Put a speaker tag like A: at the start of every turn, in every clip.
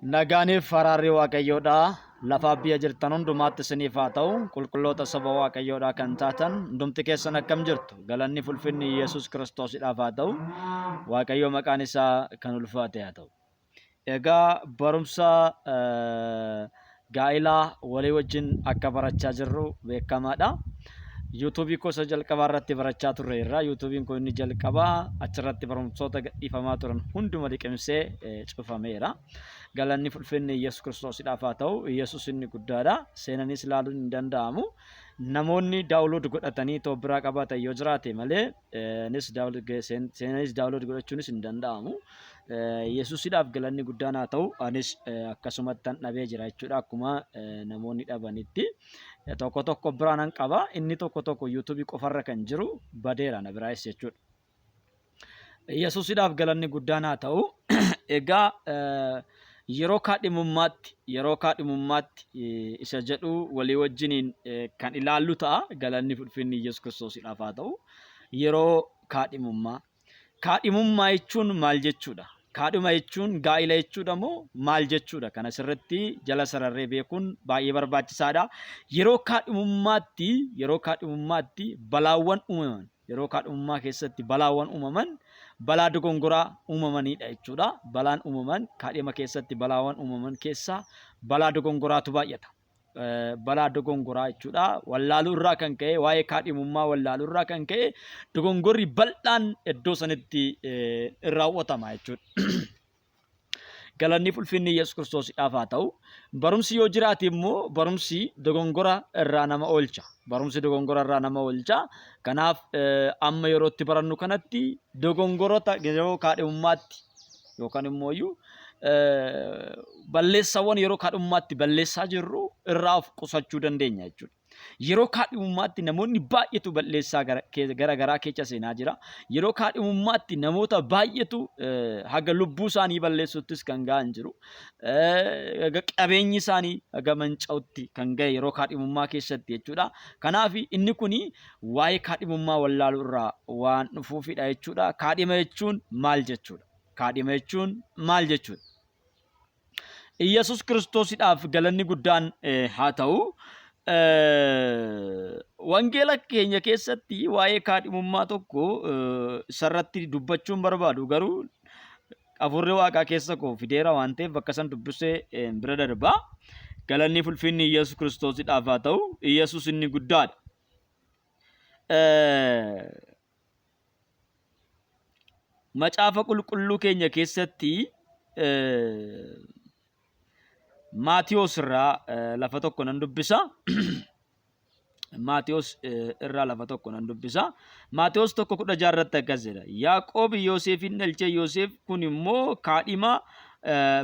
A: Nagaaniif faraarri Waaqayyoodhaa lafaa biyya jirtan hundumaatti isiniif haa ta'u qulqulloota saba Waaqayyoodhaa kan taatan hundumti keessan akkam jirtu galanni ulfinni Yesuus Kiristoosidhaaf haa ta'u Waaqayyo maqaan isaa kan ulfaate haa ta'u. Egaa barumsa gaa'ilaa walii wajjin akka barachaa jirru beekamaadha. YouTube ko sa jalqabaa irratti barachaa turreerra. YouTube ko inni jalqabaa achirratti barumsoota gadhiifamaa turan hunduma liqimsee cufameera. Galanni ulfinni Yesuus Kiristoosidhaaf haa ta'u. Yesuus inni guddaadha. Seenanis ilaaluun hin danda'amu. Namoonni daawulood godhatanii too biraa qabaatan yoo jiraate malee seenanis daawulood godhachuunis hin danda'amu. Yesuusidhaaf galanni guddaan haa ta'u. Anis akkasumatti dhabee jira jechuudha akkuma namoonni dhabanitti. Tokko tokko biraan qaba inni tokko YouTube qofarra kan jiru badeera na biraayis jechuudha. Yesuusidhaaf galanni guddaan haa ta'u. Egaa yeroo kaadhimummaatti isa jedhu walii wajjiniin kan ilaallu ta'a. Galanni ulfinni Yesuus Kiristoosidhaaf haa ta'u. Yeroo kaadhimummaa jechuun maal jechuudha? Kaadhima jechuun gaa'ila jechuudha moo maal jechuudha? Kana sirriitti jala sararree beekuun baay'ee barbaachisaadha. Yeroo kaadhimummaatti balaawwan uumaman, yeroo kaadhimummaa keessatti balaawwan uumaman balaa dogongoraa uumamanidha jechuudha. Balaan uumaman kaadhima keessatti balaawwan uumaman keessaa balaa dogongoraatu baay'ata. Balaa dogongoraa jechuudha. Wallaaluu irraa kan ka'e waa'ee kaadhimummaa wallaaluu irraa kan ka'e dogongorri bal'aan iddoo sanitti raawwatama jechuudha. Galanni ulfinni Yesuus Kiristoosidhaaf haa ta'u. Barumsi yoo jiraate immoo barumsi dogongora irraa nama oolcha. Barumsi dogongora irraa nama oolcha. Kanaaf amma yeroo itti barannu kanatti dogongorota yeroo kaadhimummaatti yookaan immoo balleessawwan yeroo kaadhimummaatti balleessaa jirru irraa of qusachuu dandeenya jechuudha. Yeroo kaadhimummaatti namoonni baay'eetu balleessaa garaa keessa seenaa jira. Yeroo kaadhimummaatti namoota baay'eetu haga lubbuu isaanii balleessuttis kan ga'an jiru. Qabeenyi isaanii haga manca'utti kan ga'e yeroo kaadhimummaa keessatti jechuudha. Kanaaf inni kun waa'ee kaadhimummaa wallaaluu irraa waan dhufuufidha jechuudha. Kaadhima jechuun maal jechuudha? Kaadhima jechuun maal jechuudha? Yesuus Kiristoosidhaaf galanni guddaan haa ta'u. Wangeela keenya keessatti waa'ee kaadhimummaa tokko sarratti dubbachuun barbaadu garuu Hafuurri Waaqaa keessa koo fideera waan ta'eef bakka san dubbisee bira darbaa. Galanni ulfinni Yesuus Kiristoosidhaaf haa ta'u. Yesuus inni guddaadha. Macaafa qulqulluu keenya keessatti Maatiyos irraa lafa tokko nan dubbisa. Maatiyos irraa lafa tokko nan dubbisa. Maatiyos 1:16 irratti akkas jedha. Yaaqoob Yoosefin dhalche. Yoosef kun immoo kaadhima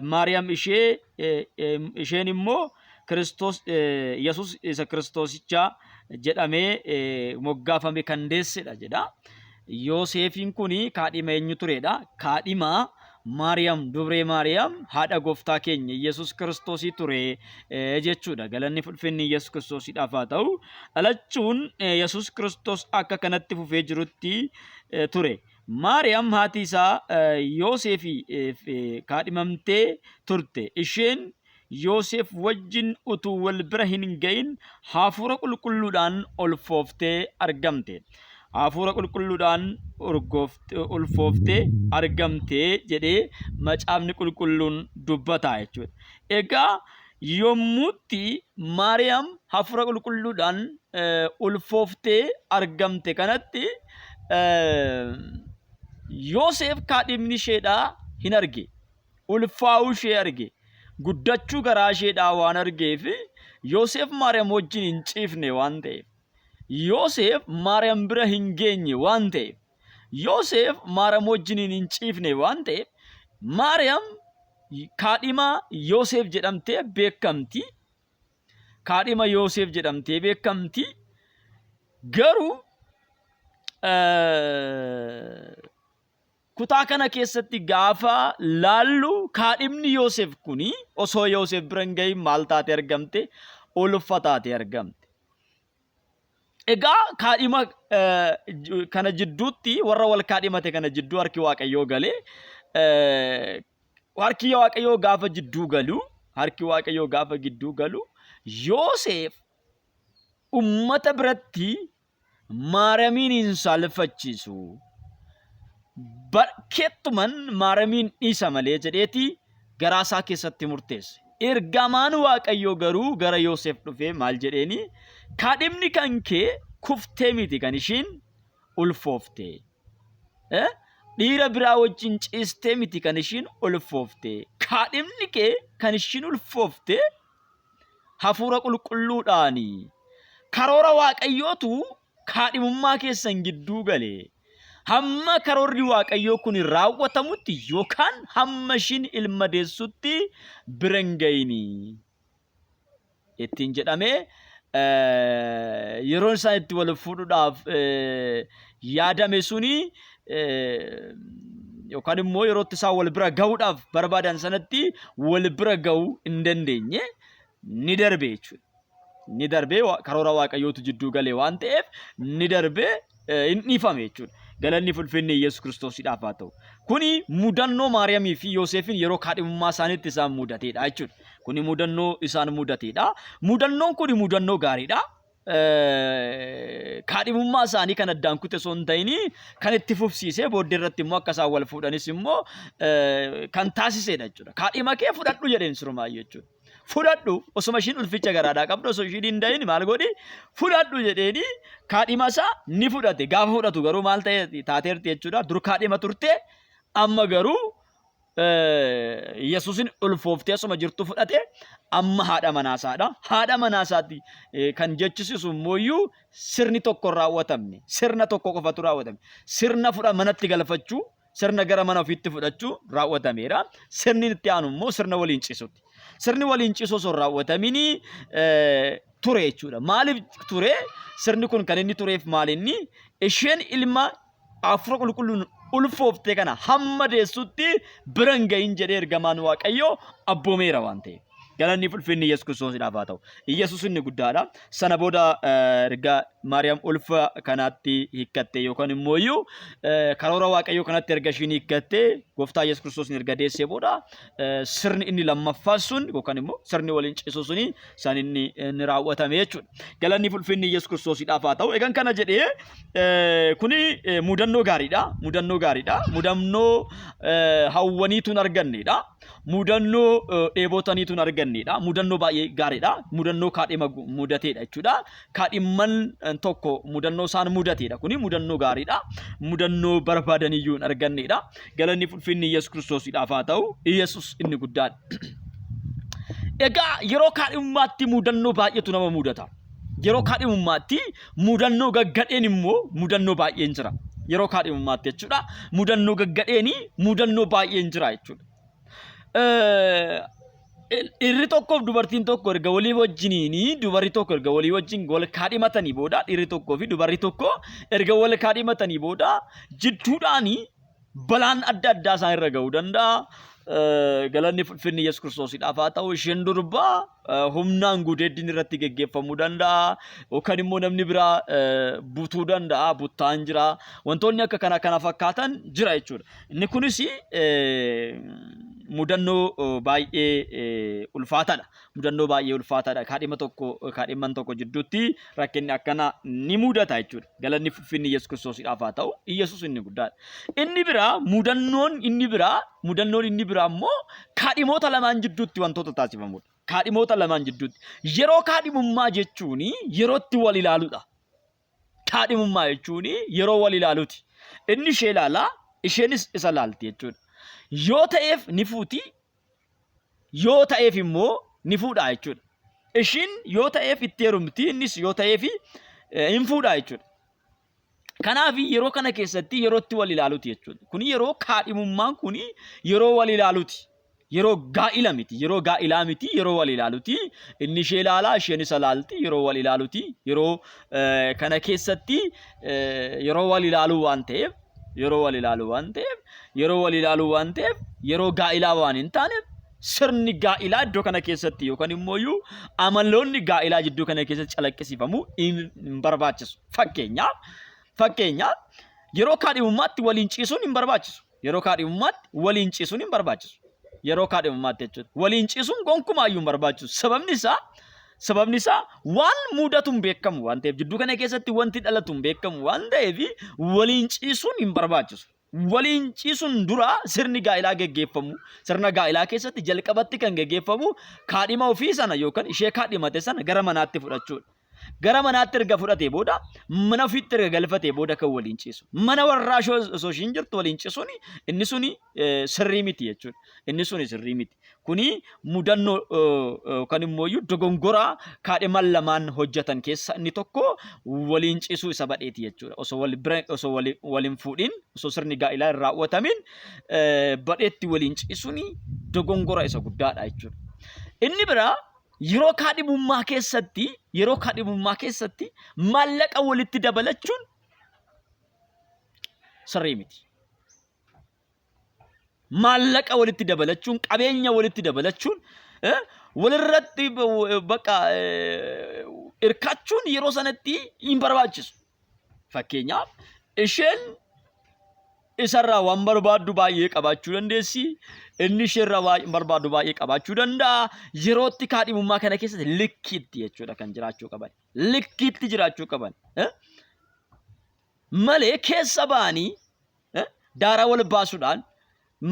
A: Maariyaam isheen immoo Kiristoos Yesuus isa Kiristoosicha jedhamee moggaafame kan deessedha jedha. Yoosefin kun kaadhima eenyu turedha? Kaadhima Maariyaam dubree Maariyaam haadha gooftaa keenya Yesuus Kiristoosii ture jechuudha. Galanni ulfinni Yesuus Kiristoosidhaaf haa ta'u. Dhalachuun Yesuus Kiristoos akka kanatti fufee jirutti ture. Maariyaam haati isaa Yoosefii kaadhimamtee turte. Isheen Yoosef wajjin utuu wal bira hin gahin hafuura qulqulluudhaan ulfooftee argamte. Hafuura qulqulluudhaan ulfooftee argamtee jedhee macaafni qulqulluun dubbata jechuudha. Egaa yommuutti Maariyaam hafuura qulqulluudhaan ulfooftee argamte kanatti Yoosef kaadhimni isheedhaa hin arge. Ulfaa'uu ishee arge. Guddachuu garaa isheedhaa waan argeef Yoosef Maariyaam wajjin hin ciifne waan ta'eef. Yoosef Maariyaam bira hin geenye waan ta'eef. Yoosef Maariyaam wajjin hin ciifne waan ta'eef. Maariyaam kaadhima Yoosef jedhamtee beekamti. Kaadhima Yoosef jedhamtee beekamti. Garuu kutaa kana keessatti gaafa laallu kaadhimni Yoosef kuni osoo Yoosef bira hin gahin maal taate argamte? Ulfa taate argamte. Egaa kaadhima kana jidduutti warra wal kaadhimate kana jidduu harki Waaqayyoo galee harki Waaqayyoo gaafa jidduu galu Yoosef ummata biratti Maariyamiin hin saalfachiisu. Bakkeettuman Maariyamiin dhiisa malee jedheeti garaa isaa keessatti murteesse. Ergamaan Waaqayyoo garuu gara Yoosef dhufee maal jedheeni? Kaadhimni kan kee kuftee miti kan ishiin ulfoofte. Dhiira biraa wajjin ciistee miti kan ishiin ulfoofte. Kaadhimni kee kan ishiin ulfoofte hafuura qulqulluudhaani. Karoora Waaqayyootu kaadhimummaa keessan gidduu gale. Hamma karoorri Waaqayyoo kun raawwatamutti yookaan hamma ishiin ilma deessutti bira hin ga'ini. Ittiin jedhamee yeroon isaan itti wal fuudhuudhaaf yaadame suni yookaan immoo yerootti isaan wal bira ga'uudhaaf barbaadan sanatti wal bira ga'uu hin dandeenye ni darbe jechuudha. Ni darbee karoora Waaqayyootu jidduu galee waan ta'eef ni darbee hin dhiifame jechuudha. Galanni ulfinni Yesuus Kiristoosiidhaaf haa ta'u. Kuni mudannoo Maariyamii fi Yoosefin yeroo kaadhimummaa isaaniitti isaan mudateedha jechuudha. Kuni mudannoo isaan mudateedha. Mudannoon kuni mudannoo gaariidha. Kaadhimummaa isaanii kan addaan kute osoo hin ta'in kan itti fufsiisee booddee irratti immoo akka isaan wal fuudhanis immoo kan taasisedha jechuudha. Kaadhima kee fudhadhu jedheen surumaayyuu jechuudha. Fudhadhu osuma ishiin ulficha garaadhaa qabdu osoo ishiin hin dahin maal godhi fudhadhu jedheeni kaadhima isaa ni fudhate. Gaafa fudhatu garuu maal taateerti jechuudha. Dur kaadhima turte amma garuu Yesuusin ulfooftee osuma jirtu fudhate amma haadha manaasaadha. Haadha manaasaatti kan jechisiisu immoo sirni tokko raawwatamne. Sirna tokko qofatu raawwatame. Sirna fudha manatti galfachuu, sirna gara mana ofiitti fudhachuu raawwatameera. Sirni itti aanu immoo sirna waliin ciisuuti. Sirni waliin ciisuu osoo raawwatamini ture jechuudha. Maaliif ture? Sirni kun kan inni tureef maalinni isheen ilma hafuura qulqulluun ulfooftee kana hamma deessutti bira hin gahin jedhee ergamaan Waaqayyoo abboomeera waan ta'eef. Galanni ulfinni Yesuus Kiristoosiidhaaf haa ta'u. Yesuus inni guddaadha. Sana booda erga Maariyaam ulfa kanaatti hiikkattee yookaan immoo karoora Waaqayyoo kanatti erga ishiin hiikkattee Gooftaa Yesuus Kiristoos erga deessee booda sirni inni lammaffaa sun yookaan immoo sirni waliin ciisuu suni san inni raawwatame jechuudha. Galanni ulfinni Yesuus Kiristoosiidhaaf haa ta'u. Egaan kana jedhee kuni mudannoo gaariidha. Mudannoo hawwaniituun argannedha. Mudannoo dheebotaniituun argannedha. Mudannoo baay'ee gaariidha. Mudannoo kaadhima mudateedha jechuudha. Kaadhimman tokko mudannoo isaan mudateedha. Kuni mudannoo gaariidha. Mudannoo barbaadaniyyuu hin argannedha. Galanni ulfinni Yesuus Kiristoosiidhaaf haa ta'u. Yesuus inni guddaadha. Egaa yeroo kaadhimummaatti mudannoo baay'eetu nama mudata. Yeroo kaadhimummaatti mudannoo gaggadheen immoo mudannoo baay'een jira. Yeroo kaadhimummaatti jechuudha. Mudannoo gaggadheeni mudannoo baay'een jira jechuudha. Dhiirri tokkoof dubartiin tokko erga walii wajjiniini dubarri tokko erga walii wajjin wal kaadhimatanii booda dhiirri tokkoo fi dubarri tokko erga wal kaadhimatanii booda jidduudhaani balaan adda addaa isaan irra ga'uu danda'a. Galanni ulfinni Yesuus Kiristoosiidhaaf haa ta'u. Isheen durbaa humnaan gudeeddiin irratti geggeeffamuu danda'a yookaan immoo namni biraa butuu danda'a. Buttaan jira. Wantoonni akka kana fakkaatan jira jechuudha. Inni kunis mudannoo baay'ee ulfaataadha. Mudannoo baay'ee ulfaataadha. Kaadhimman tokko jidduutti rakkinni akkana ni mudata jechuudha. Galanni ulfinni Yesuus Kiristoosiidhaaf haa ta'u. Yesuus inni guddaadha. Inni biraa mudannoon inni biraa immoo kaadhimoota lamaan jidduutti wantoota taasifamudha. Kaadhimoota lamaan jidduutti. Yeroo kaadhimummaa jechuun yerootti wal ilaaluudha. Kaadhimummaa jechuun yeroo wal ilaaluuti. Inni ishee ilaalaa, isheenis isa ilaalti jechuudha. Yoo ta'eef ni fuuti, yoo ta'eef immoo ni fuudha jechuudha. Ishiin yoo ta'eef itti heerumti, innis yoo ta'eef hin fuudha jechuudha. Kanaaf yeroo kana keessatti yerootti wal ilaaluuti jechuudha. Kuni yeroo kaadhimummaan kuni yeroo wal ilaaluuti. Yeroo gaa'ila miti. Yeroo gaa'ilaa miti. Yeroo wal ilaaluuti. Inni ishee ilaalaa, isheen isa ilaalti. Yeroo wal ilaaluuti. Yeroo kana keessatti yeroo wal ilaaluu waan ta'eef yeroo gaa'ilaa waan hin taaneef sirni gaa'ilaa iddoo kana keessatti yookaan immoo amaloonni gaa'ilaa jidduu kana keessatti calaqqisiifamuu hin barbaachisu. Fakkeenyaaf yeroo kaadhimummaatti waliin ciisuun hin barbaachisu. Yeroo kaadhimummaatti waliin ciisuun hin barbaachisu. yeroo kaadhimummaatti jechuudha. Waliin ciisuun gonkumaayyuu hin barbaachisu. Sababni isaa waan mudatu hin beekamu waan ta'eef jidduu kana keessatti wanti dhalatu hin beekamu waan ta'eef waliin ciisuun hin barbaachisu. Waliin ciisuun dura sirni gaa'ilaa geggeeffamu. Sirna gaa'ilaa keessatti jalqabatti kan geggeeffamu kaadhima ofii sana yookaan ishee kaadhimate sana gara manaatti fudhachuudha. Gara manaatti erga fudhatee booda mana ofiitti erga galfatee booda kan waliin ciisu. Mana warraa osoo ishiin jirtu waliin ciisuun inni suni sirrii miti jechuudha. Inni suni sirrii miti. Kuni mudannoo kan immoo dogongoraa kaadhiman lamaan hojjetan keessa inni tokko waliin ciisuu isa badheeti jechuudha. Osoo waliin fuudhin osoo sirni gaa'ilaa hin raawwatamin badheetti waliin ciisuun dogongora isa guddaadha jechuudha. Inni biraa yeroo kaadhimummaa keessatti maallaqa walitti dabalachuun sirrii miti. Maallaqa walitti dabalachuun, qabeenya walitti dabalachuun, walirratti bakka hirkachuun yeroo sanatti hin barbaachisu. Fakkeenyaaf isheen isarraa waan barbaaddu baay'ee qabaachuu dandeessi. Inni isheerraa waan barbaaddu baay'ee qabaachuu danda'a. Yerootti kaadhimummaa kana keessatti likkiitti jechuudha kan jiraachuu qaban. Likkiitti jiraachuu qaban. Malee keessa ba'anii daaraa wal baasuudhaan,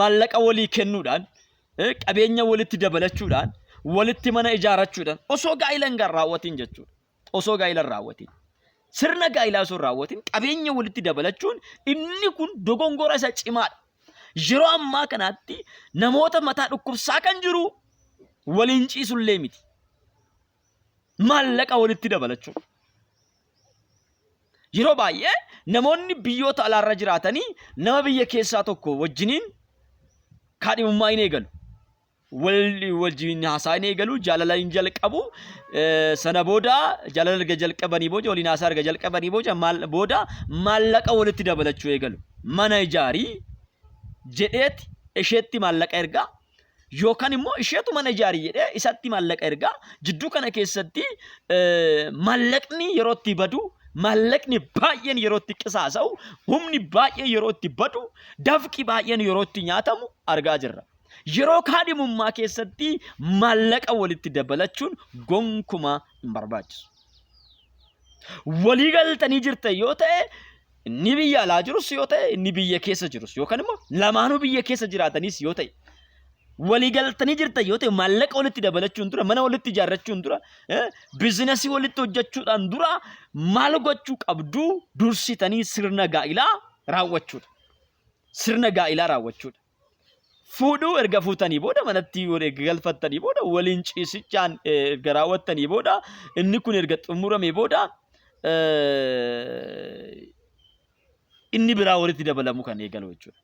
A: maallaqa walii kennuudhaan, qabeenya walitti dabalachuudhaan, walitti mana ijaarrachuudhaan osoo gaa'ila hin raawwatin jechuudha. Osoo gaa'ila hin raawwatin. Sirna gaa'ilaa osoo hin raawwatin qabeenya walitti dabalachuun inni kun dogongora isa cimaadha. Yeroo ammaa kanaatti namoota mataa dhukkubsaa kan jiru waliin ciisullee miti. Maallaqa walitti dabalachuu. Yeroo baay'ee namoonni biyyoota alaarra jiraatanii nama biyya keessaa tokko wajjiniin kaadhimummaa hin eegalu. Wajjin haasaa hin eegalu, jaalala hin jalqabu. Sana booda jaalala erga jalqabanii booda waliin haasaa erga jalqabanii booda maallaqa walitti dabalachuu eegalu. Mana ijaarii jedheeti isheetti maallaqa ergaa yookaan immoo isheetu mana ijaarii jedhee isatti maallaqa ergaa. Jidduu kana keessatti maallaqni yeroo itti badu, maallaqni baay'een yeroo itti qisaasa'u, humni baay'een yeroo itti badu, dafqi baay'een yeroo itti nyaatamu argaa jirra. Yeroo kaadhimummaa keessatti maallaqa walitti dabalachuun gonkumaa hin barbaachisu. Walii galtanii jirtan yoo ta'e inni biyya alaa jirus yoo ta'e inni biyya keessa jirus yookaan immoo lamaanuu biyya keessa jiraatanis yoo ta'e walii galtanii jirtan yoo ta'e maallaqa walitti dabalachuun dura, mana walitti ijaarrachuun dura, biizinasii walitti hojjechuudhaan dura maal gochuu qabdu? Dursitanii sirna gaa'ilaa raawwachuudha. Sirna gaa'ilaa raawwachuudha. Fuudhuu erga fuutanii booda manatti erga galfattanii booda waliin ciisichaan erga raawwattanii booda inni kun erga xumuramee booda inni biraa walitti dabalamu kan eegalu jechuudha.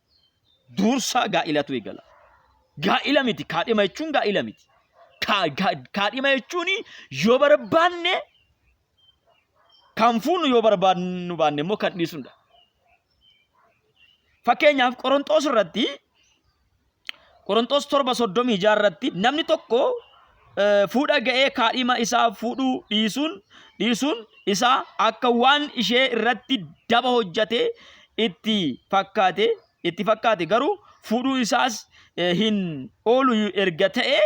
A: Dursa gaa'ilatu eegala. Gaa'ila miti. Kaadhima jechuun gaa'ila miti. Kaadhima jechuun yoo barbaanne kan fuunu yoo barbaannu baanne immoo kan dhiisudha. Fakkeenyaaf Qorontos 7:36 irratti namni tokko fuudha ga'ee kaadhima isaa fuudhuu dhiisuun isaa akka waan ishee irratti daba hojjatee itti fakkaate garuu fuudhuu isaas hin oolu erga ta'e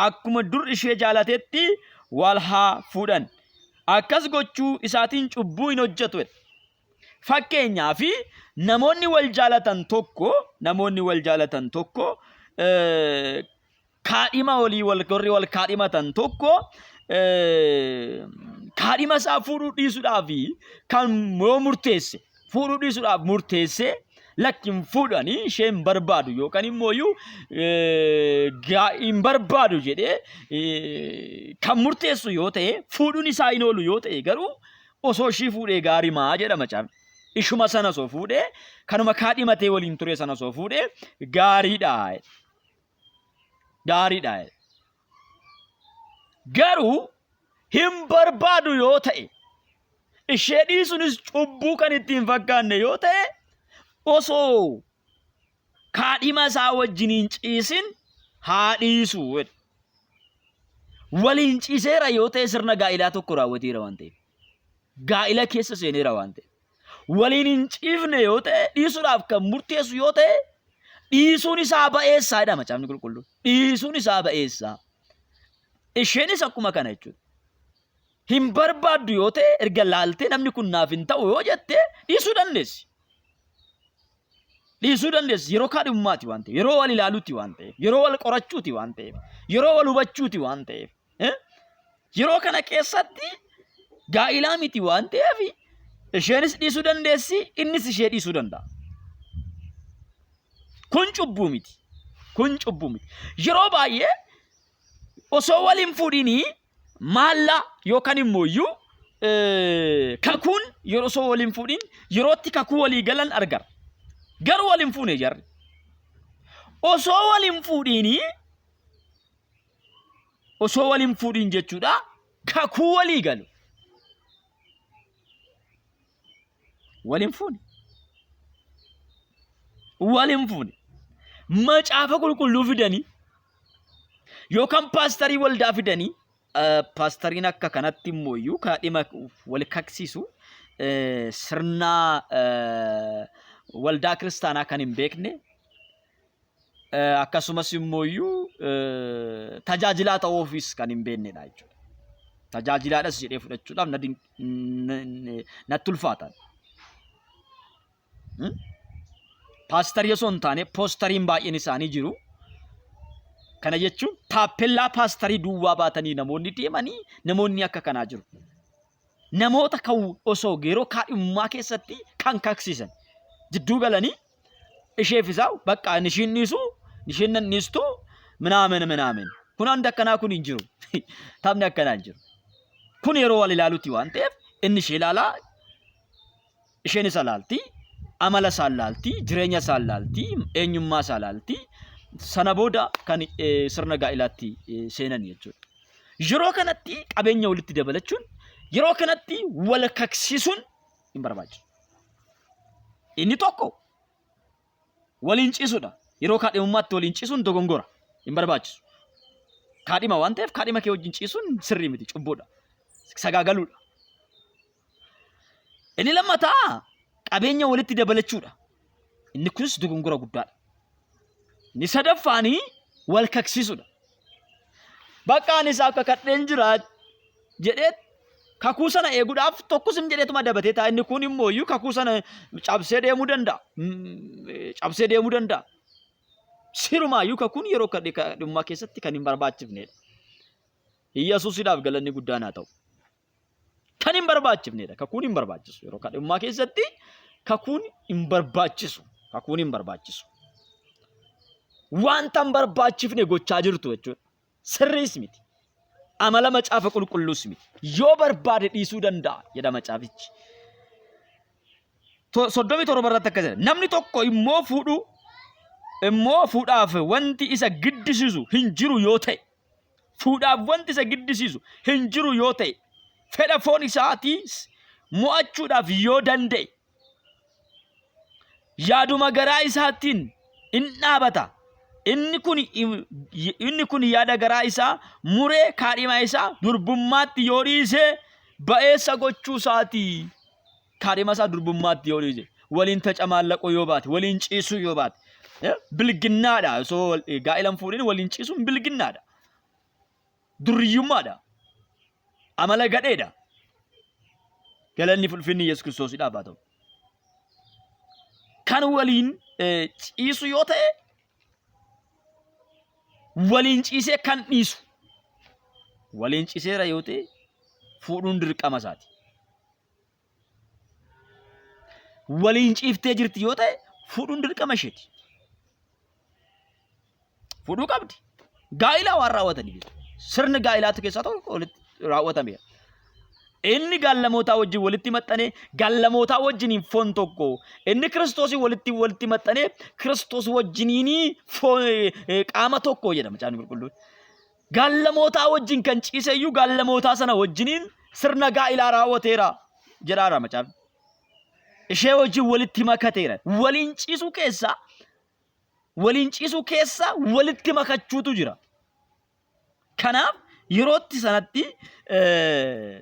A: akkuma dur ishee jaalatetti wal haa fuudhan. Akkas gochuu isaatiin cubbuu hin hojjetu. Fakkeenyaaf namoonni wal jaalatan tokko kaadhima wal kaadhimatan tokko kaadhima isaa fuudhuu dhiisuudhaaf kan fuudhuu dhiisuudhaaf murteesse lakkin fuudhanii ishee hin barbaadu yookaan immoo hin barbaadu jedhee kan murteessu yoo ta'e fuudhuun isaa hin oolu yoo ta'e garuu osoo ishii fuudhee gaariimaa jedhama caafni. Ishuma sana osoo fuudhee kanuma kaadhimatee waliin ture sana osoo fuudhee gaariidha. Garuu hin barbaadu yoo ta'e ishee dhiisuunis cubbuu kan ittiin fakkaanne yoo ta'e osoo kaadhima isaa wajjiniin ciisin haa dhiisu. Waliin ciiseera yoo ta'e sirna gaa'ilaa tokko raawwateera waan ta'eef. Gaa'ila keessa seeneera waan ta'eef. Waliin hin ciifne yoo ta'e dhiisuudhaaf kan murteessu yoo ta'e dhiisuun isaa ba'eessaadha macaafni qulqulluun. Dhiisuun isaa ba'eessaa. Isheenis akkuma kana jechuudha. Hin barbaaddu yoo ta'e erga laaltee namni kun naaf hin ta'u yoo jettee dhiisuu dandeessi. Dhiisuu dandeessi yeroo kaadhimummaati waan ta'eef, yeroo wal ilaaluuti waan ta'eef, yeroo wal qorachuuti waan ta'eef, yeroo wal hubachuuti waan ta'eef. Yeroo kana keessatti gaa'ilaa miti waan ta'eef isheenis dhiisuu dandeessi, innis ishee dhiisuu danda'a. Kun cubbuu miti. Kun cubbuu miti. Yeroo baay'ee osoo waliin fuudhinii maallaa yookaan immoo iyyuu kakuun yeroo osoo waliin fuudhin yerootti kakuu walii galan argara. Garuu waliin fuune jarri. Osoo waliin fuudhin jechuudha kakuu walii galu. Waliin fuune. Macaafa qulqulluu fidanii yookaan paastarii waldaa fidanii paastariin akka kanatti immoo iyyuu kaadhima wal kaksiisu sirna waldaa kiristaanaa kan hin beekne akkasumas immoo iyyuu tajaajilaa ta'uufis kan hin beeknedha jechuudha. Tajaajilaadhas jedhee fudhachuudhaaf natti ulfaata. Paastarii osoo hin taane poostariin baay'een isaanii jiru. Kana jechuun taappellaa paastarii duwwaa baatanii namoonni deemanii namoonni akka kanaa jiru. Namoota kan osoo yeroo kaadhimummaa keessatti kan kaksiisan jidduu galanii isheef isaa bakka nishiin dhiisu nishiin nan dhiistu minaamen. Kun hunda akkanaa kun hin jiru. Taphni akkanaa hin jiru. Kun yeroo wal ilaaluuti waan ta'eef inni ishee ilaalaa isheen isa ilaalti. Amala isaa ilaalti, jireenya isaa ilaalti, eenyummaa isaa ilaalti. Sana booda kan sirna gaa'ilaatti seenan jechuudha. Yeroo kanatti qabeenya walitti dabalachuun, yeroo kanatti wal kaksiisuun hin barbaachisu. Inni tokko waliin ciisuudha. Yeroo kaadhimummaatti waliin ciisuun dogongora hin barbaachisu. Kaadhima waan ta'eef kaadhima kee wajjin ciisuun sirrii miti, cubbuudha. Sagaagaluudha. Inni lammataa qabeenya walitti dabalachuudha. Inni kunis dogongora guddaadha. Inni sadaffaanii wal kaksiisuudha. Bakka anis akka kadheen jira jedhee kakuu sana eeguudhaaf tokkosim jedheetuma dabatee ta'a. Inni kun immoo iyyuu kakuu sana cabsee deemuu danda'a. Sirumaayyuu kakuun yeroo kadhimummaa keessatti kan hin barbaachifnedha. Iyyesuusiidhaaf galanni guddaan haa ta'u. Kan hin barbaachifnedha. Kakuun hin barbaachisu. Yeroo kadhimummaa keessatti kakuun hin barbaachisu. Wanta hin barbaachifne gochaa jirtu jechuudha. Sirriis miti. Amala macaafa qulqulluus miti. Yoo barbaade dhiisuu danda'a jedha macaafichi. 37 irratti akkas jedha. Namni tokko immoo fuudhaaf wanti isa giddisiisu hin jiru yoo ta'e, fedha foon isaatiis mo'achuudhaaf yoo danda'e, yaaduma garaa isaatiin in dhaabata. Inni kun yaada garaa isaa muree kaadhima isaa durbummaatti yoo dhiise ba'eessa gochuu isaati. Kaadhima isaa durbummaatti yoo dhiise waliin tacamaallaquu yoo baate, waliin ciisuu yoo baate bilginnaadha. Osoo gaa'ilan fuudhin waliin ciisuun bilginnaadha. Durriyyummaadha. Amala gadheedha. Galanni ulfinni Yesuus Kiristoosiidhaaf haa ta'u. Kan waliin ciisu yoo ta'e waliin ciisee kan dhiisu. Waliin ciiseera yoo ta'e fuudhuun dirqama isaati. Waliin ciiftee jirti yoo ta'e fuudhuun dirqama isheeti. Fuudhuu qabdi. Gaa'ilaa waan raawwatanii sirni gaa'ilaatu keessaa tokko walitti raawwatameera. Inni gaallamootaa wajjin walitti maxxanee gaallamootaa wajjiniin foon tokko. Inni Kiristoosii walitti maxxanee Kiristoos wajjiniin qaama tokko jedha macaafni qulqulluun. Gaallamootaa wajjin kan ciise iyyuu gaallamootaa sana wajjiniin sirna gaa'ilaa raawwateera jedhaara macaafni. Ishee wajjin walitti makateera. Waliin ciisuu keessa walitti makachuutu jira. Kanaaf yerootti sanatti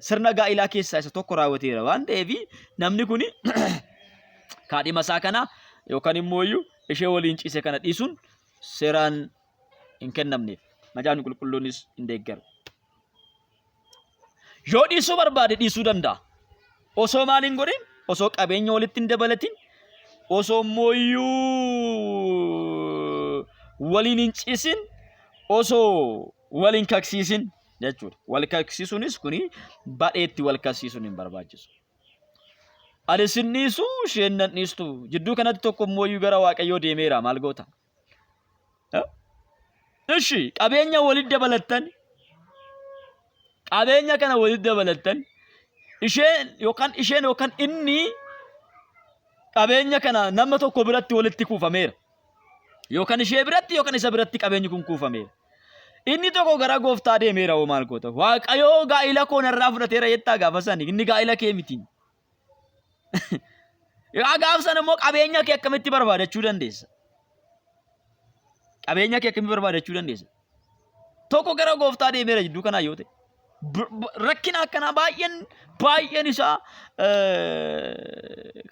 A: sirna gaa'ilaa keessaa isa tokko raawwateera waan ta'eef namni kun kaadhima isaa kana yookaan immoo iyyuu ishee waliin ciise kana dhiisuun seeraan hin kennamneef. Macaafni qulqulluunis hin deeggaru. Yoo dhiisuu barbaade dhiisuu danda'a. Osoo maal hin godhin, osoo qabeenya walitti hin dabalatin, osoo mooyyuu waliin hin ciisin, osoo waliin kaksiisin jechuudha. Wal kaksiisuunis kuni badheetti wal kaksiisuun hin barbaachisu. Ani sin dhiisu isheen nan dhiistu jidduu kanatti tokko mooyyuu gara Waaqayyoo deemeera maal goota? Ishi qabeenya walitti dabalattan, qabeenya kana walitti dabalattan, isheen yookaan inni qabeenya kana nama tokko biratti walitti kuufameera. Yookaan ishee biratti yookaan isa biratti qabeenyi kun kuufameera. Inni tokko gara gooftaa deemeera hoo maal goota? Waaqayyoo gaa'ila koo narraa fudhateera jettaa gaafa sani inni gaa'ila kee miti. Gaafa sana immoo qabeenya kee akkamitti barbaadachuu dandeessa? Qabeenya kee akkamitti barbaadachuu dandeessa? Tokko gara gooftaa deemeera jidduu kanaa yoo ta'e. Rakkina akkanaa baay'een isaa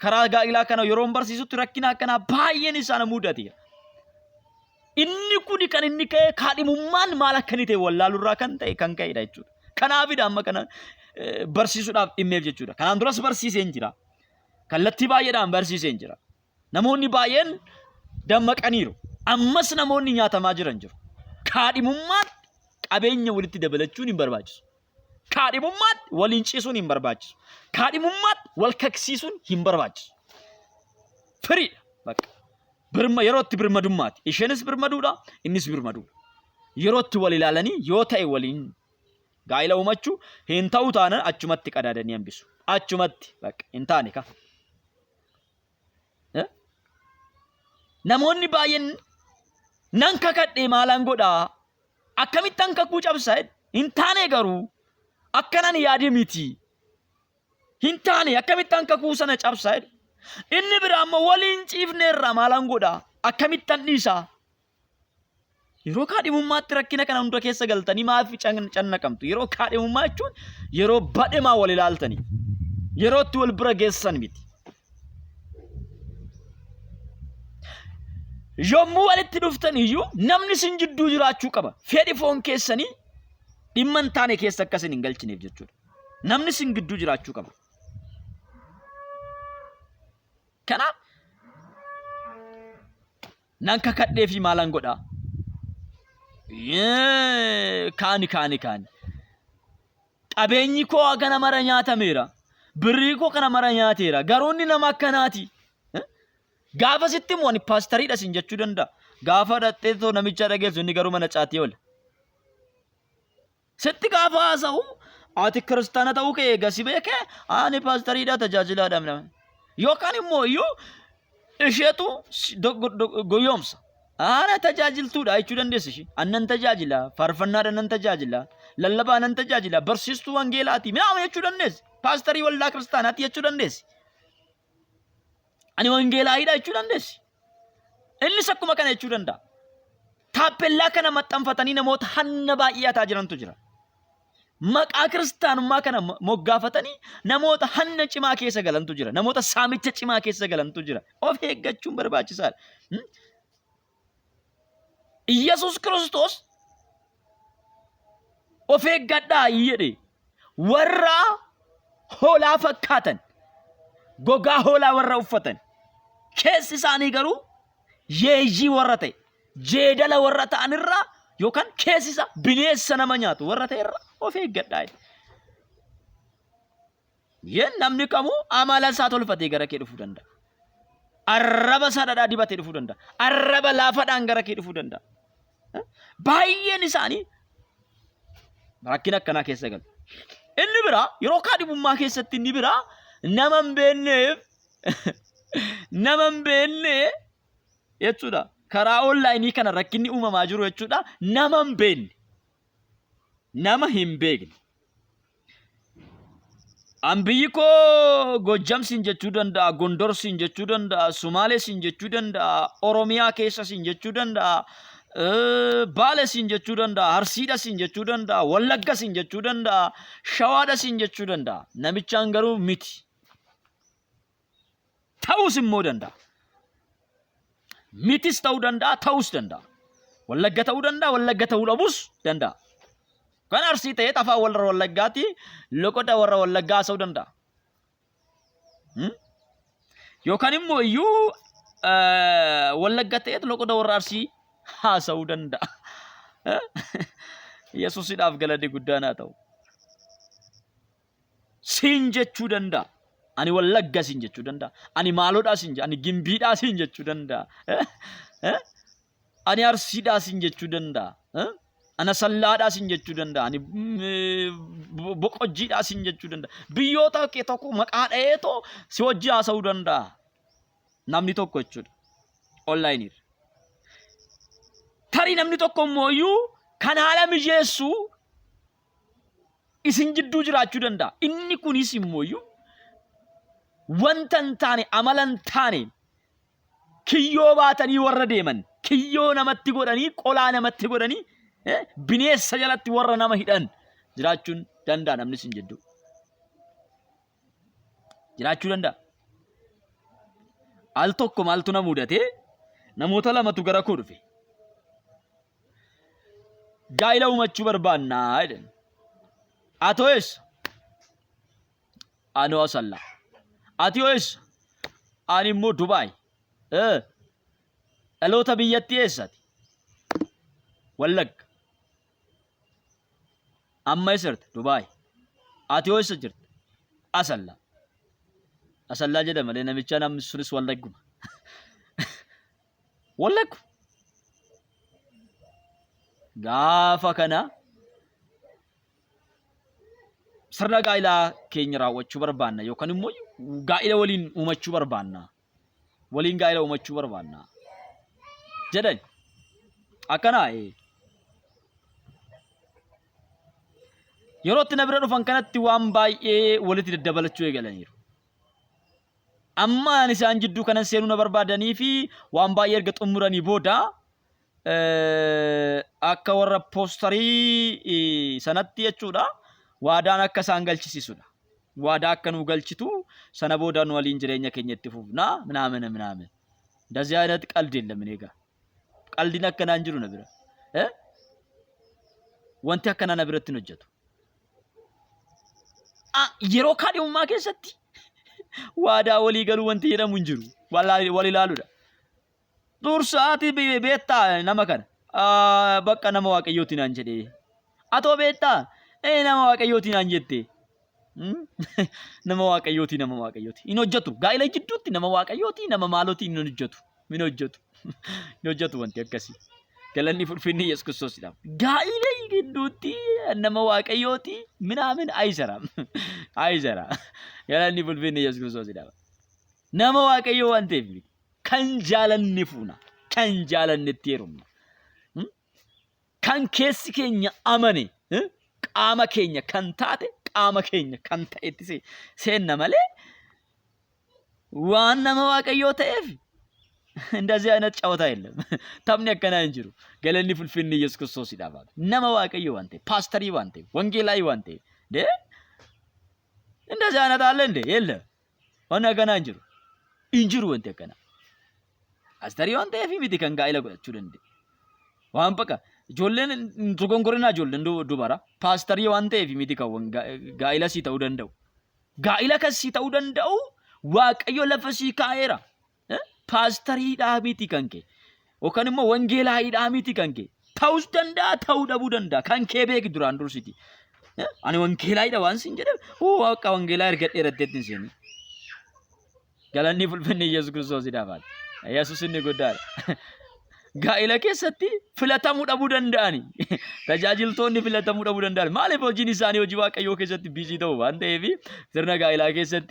A: karaa gaa'ilaa kana yeroo barsiisutti rakkina akkanaa baay'een isaa na mudateera. Inni kuni kan inni ka'e kaadhimummaan maal akka inni ta'e wallaalurraa kan ka'edha jechuudha. Kanaafidha amma kana barsiisuudhaaf dhimmeef jechuudha. Kanaan duras barsiisee hin jira. Kallattii baay'eedhaan barsiisee hin jira. Namoonni baay'een dammaqaniiru. Ammas namoonni nyaatamaa jiran jiru. Kaadhimummaan qabeenya walitti dabalachuun hin barbaachisu. Kaadhimummaan waliin ciisuun hin barbaachisu. Kaadhimummaan wal kaksiisuun hin barbaachisu. Firiidha bakka. Yerootti birmadummaati. Isheenis birmaduudha, innis birmaduudha. Yerootti wal ilaalanii yoo ta'e waliin gaa'ila uumachuu hin ta'u taanaan achumatti qadaadanii hambisu. Achumatti bakka hin taane ka. Namoonni baay'een nan kakadhee maalan godhaa? Akkamitti an kakuu cabsaa? Hin taane garuu akkanan yaade miti. Hin taane akkamitti an kakuu sana cabsaa? Inni biraa ammoo waliin ciifneerra maalan godhaa? Akkamitti an dhiisaa? Yeroo kaadhimummaatti rakkina kana hunda keessa galtanii maaf cannaqamtu? Yeroo kaadhimummaa jechuun yeroo badhemaa wal ilaaltanii, yerootti wal bira geessan miti. Yommuu walitti dhuftan iyyuu namni sin jidduu jiraachuu qaba. Fedhi foon keessanii dhimma hin taane keessa akkasin hin galchineef jechuudha. Namni sin gidduu jiraachuu qaba. Kanaaf nan kakadhee fi maalan godhaa? Kaani. Qabeenyi koo kana mara nyaatameera. Birrii koo kana mara nyaateera. Garoonni nama akkanaati. Gaafa sitti immoo ani paastariidha sin jechuu danda'a. Gaafa dhattee too namicha dhageessu inni garuu mana caatee oola. Sitti gaafa haasa'u ati kiristaana ta'uu kee eegasii beekee ani paastariidha tajaajilaadha. Yookaan immoo iyyuu isheetu goyoomsa. Ana tajaajiltuudha jechuu dandeessi ishee. Annan tajaajila, faarfannaadhaan nan tajaajila, lallabaa nan tajaajila, barsiistuu wangeelaati. Mi'aama jechuu dandeessi. Paastarii waldaa kiristaanaati jechuu dandeessi. Ani wangeelaayidha jechuu dandeessi. Innis akkuma kana jechuu danda'a. Taappellaa kana maxxanfatanii namoota hanna baay'ataa jirantu jira. Maqaa kiristaanummaa kana moggaafatanii namoota hanna cimaa keessa galantu jira. Namoota saamicha cimaa keessa galantu jira. Of eeggachuun barbaachisaadha. Yesus Kiristoos of eeggadhaa jedhe warra hoolaa fakkaatan gogaa hoolaa warra uffatan keessi isaanii garuu yeeyyii warra ta'e jeedala warra ta'an irraa yookaan keessi isaa bineensa nama nyaatu warra ta'e irraa of eeggadhaa jedhe. Yeen namni kamuu amala isaa tolfatee gara kee dhufuu danda'a. Arraba isaa dhadhaa dibatee dhufuu danda'a. Arraba laafaadhaan gara kee dhufuu danda'a. Baay'een isaanii rakkina akkanaa keessa galu. Inni biraa yeroo kaadhimummaa keessatti inni biraa nama hin beekne jechuudha. Karaa onlaayinii kana rakkinni uumamaa jiru jechuudha. Nama hin beekne. Ambiyyi koo Gojjam siin jechuu danda'a, Gondor siin jechuu danda'a, Sumaalee siin jechuu danda'a, Oromiyaa keessa siin jechuu danda'a. Baale siin jechuu danda'a, Harsiidha siin jechuu danda'a, Wallagga siin jechuu danda'a, Shawaadha siin jechuu danda'a. Namichaan garuu miti. Ta'uus immoo danda'a. mitis ta'uu danda'a, ta'us danda'a. Wallagga ta'uu danda'a, wallagga ta'uu dhabus danda'a. Kan Arsii ta'ee afaan warra Wallaggaati loqoda warra Wallaggaa haasa'uu danda'a. Yookaan immoo iyyuu wallagga ta'ee loqoda warra Arsii haasa'uu danda'a. Yesuusidhaaf galanni guddaan haa ta'u. Siin jechuu danda'a. Ani wallagga siin jechuu danda'a. Ani maaloodhaa siin jechuu, ani gimbiidhaa siin jechuu danda'a. Ani Arsiidhaa siin jechuu danda'a. Ana sallaadhaa siin jechuu danda'a. Ani boqojjiidhaa siin jechuu danda'a. Biyyoota kee tokko maqaa dha'eetoo si wajji haasa'uu danda'a. Namni tokko jechuudha. Onlaayinii. Tarii namni tokko immoo iyyuu kan haala mijeessu isin jidduu jiraachuu danda'a. Inni kunis immoo iyyuu wanta hin taane, amala hin taane kiyyoo baatanii warra deeman, kiyyoo namatti godhanii, qolaa namatti godhanii, bineensa jalatti warra nama hidhan jiraachuun danda'a namni isin jidduu. Jiraachuu danda'a. Al tokko maaltu na mudate, namoota lamatu gara koo dhufe. Gaa'ila uumachuu barbaannaa jedhan. Ati eessa? Ani Asalla. Ati eessa? Ani immoo Dubaay. Dhaloota biyyattii eessaati? Wallagga. Amma eessa jirta? Dubaay. Ati eessa jirta? Asalla. Asallaa jedhama malee namicha namni sunis Wallagguma. Wallaggu. Gaafa kana sirna gaa'ilaa keenya raawwachuu barbaanna yookaan immoo gaa'ila waliin uumachuu barbaanna. Waliin gaa'ila uumachuu barbaanna. Jedhan akkana yeroo itti na bira dhufan kanatti waan baay'ee walitti daddabalachuu eegalaniiru. Amma ani isaan jidduu kanan seenuu na barbaadanii fi waan baay'ee erga xumuranii booda akka warra poostarii sanatti jechuudha. Waadaan akka isaan galchisiisudha. Waadaa akka nu galchitu sana booda nu waliin jireenya keenya itti fufna ምናምን ምናምን እንደዚህ አይነት ቀልድ የለም እኔ ጋር ቀልድን akkanaan jiru na bira wanti akkana na biratti hojjetu yeroo kaadhimummaa keessatti waadaa walii galuu wanti jedhamu hin jiru wal ilaaluudha. Dursaati beektaa nama kana bakka nama waaqayyooti naan jedhee atoo beektaa nama waaqayyooti naan jette nama waaqayyooti hin hojjetu gaa'ila jidduutti nama waaqayyooti nama maalooti hin hojjetu wanti akkasii galanni fulfinni Yesuus Kiristoosidhaaf gaa'ila jidduutti nama waaqayyooti ምናምን አይሰራም galanni fulfinni Yesuus Kiristoosidhaaf nama waaqayyo waan ta'eef kan jaalanni fuuna kan jaalannetti heerumna kan keessi keenya amane qaama keenya kan taate qaama keenya kan ta'etti seenna malee waan nama waaqayyoo ta'eef እንደዚህ አይነት ጨዋታ የለም። ታምኔ ያከናን ጅሩ ገለኒ ፍልፍል ኢየሱስ ክርስቶስ ይዳባል ነማ waaqayዮ ዋንቴ ፓስተሪ ዋንቴ ወንጌላዊ ዋንቴ እንደዚህ አይነት አለ እንዴ? የለም። ወና ገናን ጅሩ እንጅሩ ወንቴ ከና አስተሪ ዋንቴ ፊሚቲ ከን ጋይለ ጎቹ እንዴ ዋን በቃ ጆለን ቱጎንጎርና ጆለን ዱባራ ፓስተሪ ዋንቴ ፊሚቲ ከወን ጋይለ ሲተው ደንደው ጋይለ ከሲተው ደንደው waaqayዮ ለፈሲ ካኤራ ፓስተሪ ዳሚቲ ከንኬ ወከንሞ ወንጌላዊ ዳሚቲ ከንኬ ታውስ ደንዳ ታው ደቡ ደንዳ ከንኬ ቤክ ዱራን ዱርሲቲ አኔ ወንጌላዊ ዳዋን ሲንጀደ ወቃ ወንጌላዊ እርገጥ የረደትን ሲኒ ገለኒ ፍልፍል ኢየሱስ ክርስቶስ ይዳባል ኢየሱስን ይጎዳል ጋኢለ ከሰቲ ፍለታሙ ደቡ ደንዳኒ ተጃጅልቶኒ ፍለታሙ ደቡ ደንዳል ማለፍ ወጂኒ ሳኒ ወጂ ዋቀዮ ከሰቲ ቢዚ ደው አንተ ኤቪ ዝርና ጋኢላ ከሰቲ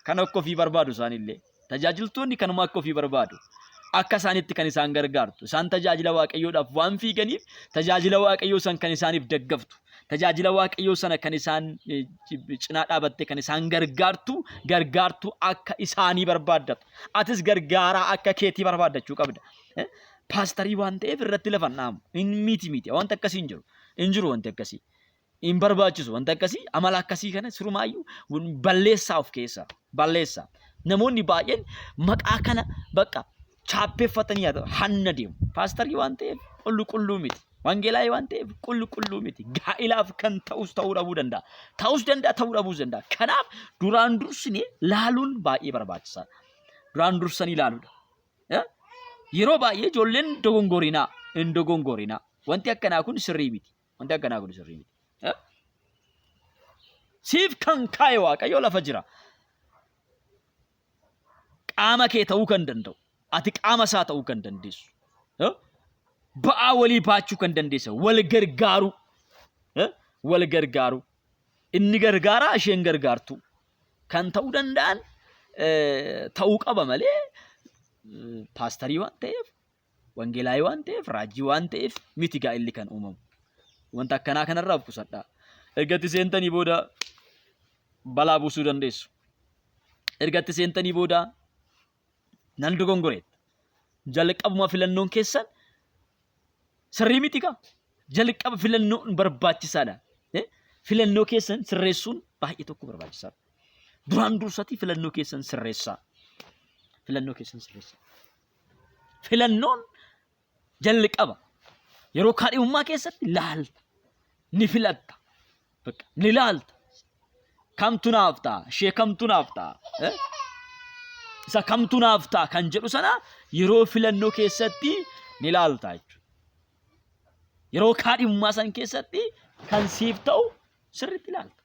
A: ከነኮፊ በርባዱ ሳኒሌ ተጃጅልቶኒ ከነማኮፊ በርባዱ akka isaanitti kan isaan gargaartu isaan tajaajila waaqayyoodhaaf waan fiiganiif tajaajila waaqayyoo san kan isaaniif deggaftu tajaajila waaqayyoo sana kan isaan cinaa dhaabatte kan isaan gargaartu akka isaanii barbaaddatu atis gargaaraa akka keetii barbaadachuu qabda paastarii waan ta'eef irratti lafannaamu in miti wanta akkasii hin jiru wanti akkasii in barbaachisu wanta akkasii amala akkasii kana sirumaayyuu balleessaa of keessa balleessaa namoonni baay'een maqaa kana bakka chaappeeffatanii hanna deemu. Paastarii waan ta'eef qulqulluu miti. Wangeelaa waan ta'eef qulqulluu miti. Gaa'ilaaf kan ta'us ta'uu dhabuu danda'a. Ta'us danda'a ta'uu dhabuu danda'a. Kanaaf duraan dursinee laaluun baay'ee barbaachisaadha. Duraan dursanii laaluudha. Yeroo baay'ee ijoolleen dogongorinaa hin dogongorinaa. Wanti akkanaa kun sirrii miti. Wanti akkanaa kun sirrii miti. Siif kan kaa'e Waaqayyo lafa jira. Qaama kee ta'uu kan danda'u. Ati qaama isaa ta'uu kan dandeessu. Ba'aa walii baachuu kan dandeessa. Wal gargaaru. Wal gargaaru. Inni gargaaraa isheen gargaartu. Kan ta'uu danda'an ta'uu qaba malee paastarii waan ta'eef, wangeelaa waan ta'eef, raajii waan ta'eef miti gaa'illi kan uumamu. Wanta akkanaa kanarraa of qusadhaa. Ergatti seentanii booda balaa buusuu dandeessu. Ergatti seentanii booda nan dogongoreetta. Jalqabuma filannoon keessan sirrii miti kaa. Jalqaba filannoon barbaachisaadha. Filannoo keessan sirreessuun baay'ee tokko barbaachisaadha. Duraan dursati filannoo keessan sirreessaa. Filannoo keessan sirreessaa. Filannoon jalqaba yeroo kaadhimummaa keessatti laalta. Ni filatta. Ni laalta. Kamtu naaf ta'a? Ishee kamtu naaf ta'a? Isa kamtu naaf ta'a kan jedhu sana yeroo filannoo keessatti ni laalta jechuudha. Yeroo kaadhimummaa san keessatti kan siif ta'u sirriitti laalta.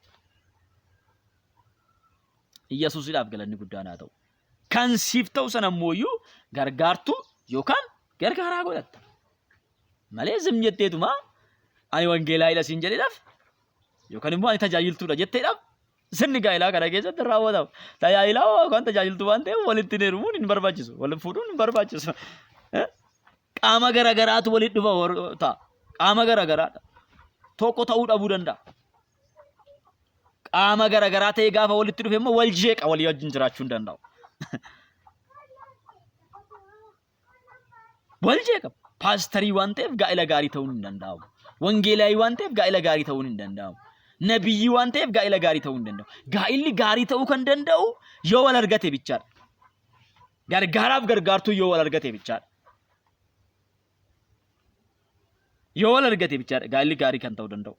A: Iyyesuusiidhaaf galanni guddaan haa ta'u. Kan siif ta'u sana ammoo gargaartu yookaan gargaaraa godhatta. Malee zim jetteetuma ani wangeelaa'idha siin jedheedhaaf yookaan immoo ani tajaajiltuudha jetteedhaaf sirni gaa'ilaa kana keessatti raawwatamu. Tajaajilaa yookaan tajaajiltuu waan ta'eef walitti heerumuun hin barbaachisu. Walitti fuudhuun hin barbaachisu. Qaama garagaraatu walitti dhufa ta'a. Qaama garagaraadha. Tokko ta'uu dhabuu danda'a. Qaama garagaraa ta'ee gaafa walitti dhufe immoo wal jeeqa walii wajjin jiraachuu hin danda'u. Wal jeeqa. Paastarii waan ta'eef gaa'ila gaarii ta'uu hin danda'u. Wangeelaayii waan ta'eef gaa'ila gaarii ta'uu hin danda'u. Nabiyyii waan ta'eef gaa'ila gaarii ta'uu hin danda'u. Gaa'illi gaarii ta'uu kan danda'u yoo wal argate bichaadha. Gargaaraaf gargaartuu yoo wal argate bichaadha. Yoo wal argate bichaadha gaa'illi gaarii kan ta'uu danda'u.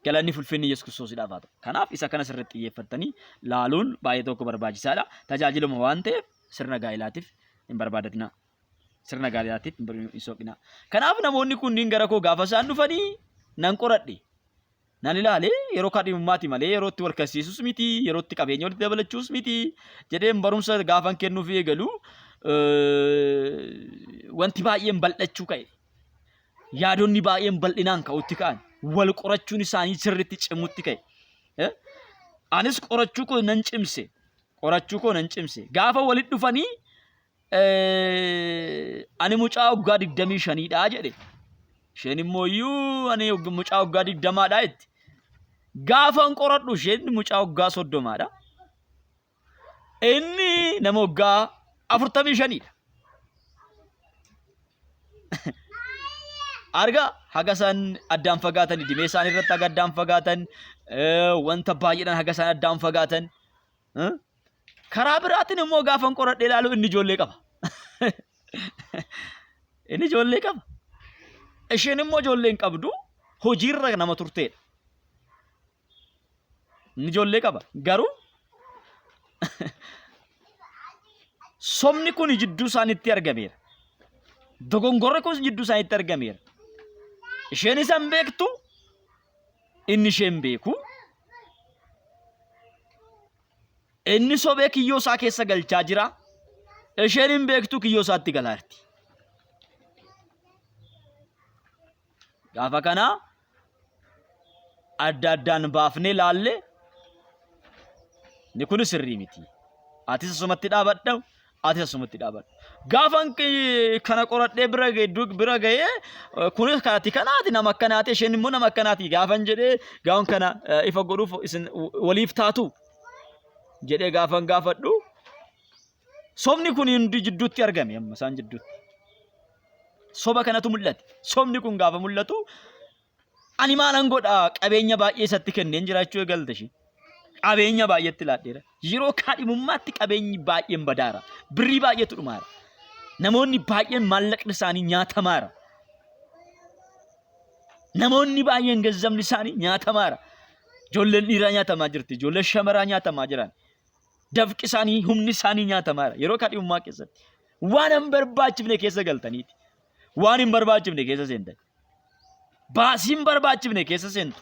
A: Galanni fulfinni Yesuus Kiristoosiidhaaf haa ta'u. Kanaaf isa kana sirriitti xiyyeeffatanii laaluun baay'ee tokko barbaachisaadha. Tajaajiluma waan ta'eef sirna gaa'ilaatiif hin barbaadatinaa. Sirna gaa'ilaatiif hin soqinaa. Kanaaf namoonni kunniin gara koo gaafa isaan dhufanii nan qoradhe. Nan ilaalee yeroo kaadhimummaati malee yeroo itti wal kasiisus miti, yeroo itti qabeenya walitti dabalachuus miti jedheen barumsa gaafan kennuuf eegalu wanti baay'een bal'achuu ka'e. Yaadonni baay'een bal'inaan ka'utti ka'an. Wal qorachuun isaanii sirriitti cimutti ka'e. Anis qorachuu koo nan cimse. Gaafa walitti dhufanii ani mucaa waggaa 25dha jedhe. Isheen immoo ani mucaa waggaa 20dha jetti. Gaafa qoradhu isheen mucaa waggaa 30dha. Inni nama waggaa 45dha. Arga haga isaan addaan fagaatan dhimee isaan irratti haga addaan fagaatan wanta baay'eedhaan haga isaan addaan fagaatan karaa biraatiin immoo gaafa qoradhee ilaalu inni ijoollee qaba. Inni ijoollee qaba. Isheen immoo ijoollee hin qabdu hojiirra nama turteedha. Inni ijoollee qaba. Garuu somni kun jidduu isaaniitti argameera. Dogongorri kun jidduu isaaniitti argameera. Isheen isaan beektu, inni isheen beeku. Inni sobee kiyyoo isaa keessa galchaa jira. Isheen hin beektu kiyyoo isaatti galaa jirti. Gaafa kana adda addaan baafnee laalle ni kun sirrii miti. Ati asumatti dhaabadhu. Gaafan kana qoradhee bira ga'ee kunis kaati kanaati nama akkanaati isheen immoo nama akkanaati gaafan jedhee gaafan kana ifa godhuuf isin waliif taatu jedhee gaafan gaafadhu sobni kun hundi jidduutti argame amma isaan jidduutti soba kanatu mul'ate sobni kun gaafa mul'atu ani maalan godha qabeenya baay'ee isatti kenneen jiraachuu eegalte ishee qabeenya baay'eetti laadheera. Yeroo kaadhimummaatti qabeenyi baay'een badaara. Birrii baay'eetu dhumaara. Namoonni baay'een maallaqni isaanii nyaatamaara. Namoonni baay'een gazzabni isaanii nyaatamaara. Ijoolleen dhiiraa nyaatamaa jirti. Ijoolleen shamaraa nyaatamaa jiran. Dafqi isaanii humni isaanii nyaatamaara. Yeroo kaadhimummaa keessatti waan hin barbaachifne keessa galtaniiti. Waan hin barbaachifne keessa seentan. Baasii hin barbaachifne keessa seentu.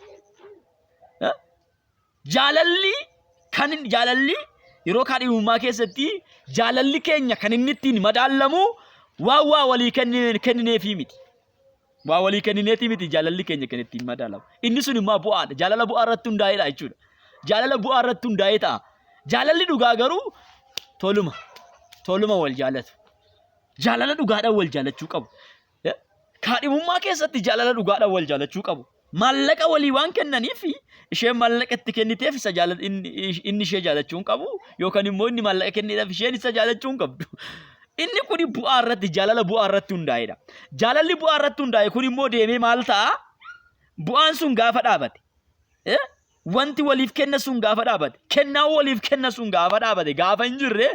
A: Jaalalli yeroo kaadhimummaa keessatti jaalalli keenya kan inni ittiin madaalamu waa walii kennineefii miti. Waa walii kennineetii miti jaalalli keenya kan ittiin madaalamu. Inni sun immoo bu'aadha. Jaalala bu'aa irratti hundaa'edha jechuudha. Jaalala bu'aa irratti hundaa'ee ta'a. Jaalalli dhugaa garuu toluma wal jaalatu. Jaalala dhugaadhaan wal jaalachuu qabu. Kaadhimummaa keessatti jaalala dhugaadhaan wal jaalachuu qabu. Maallaqa walii waan kennaniif isheen maallaqa itti kenniteef isa inni ishee jaalachuu hin qabu yookaan immoo inni maallaqa kenniteef isheen isa jaalachuu hin qabdu. Inni kun bu'aa irratti jaalala bu'aa irratti hundaa'edha. Jaalalli bu'aa irratti hundaa'e kun immoo deemee maal ta'a? Bu'aan sun gaafa dhaabate. Wanti waliif kenna sun gaafa dhaabate. Kennaan waliif kenna sun gaafa dhaabate. Gaafa hin jirre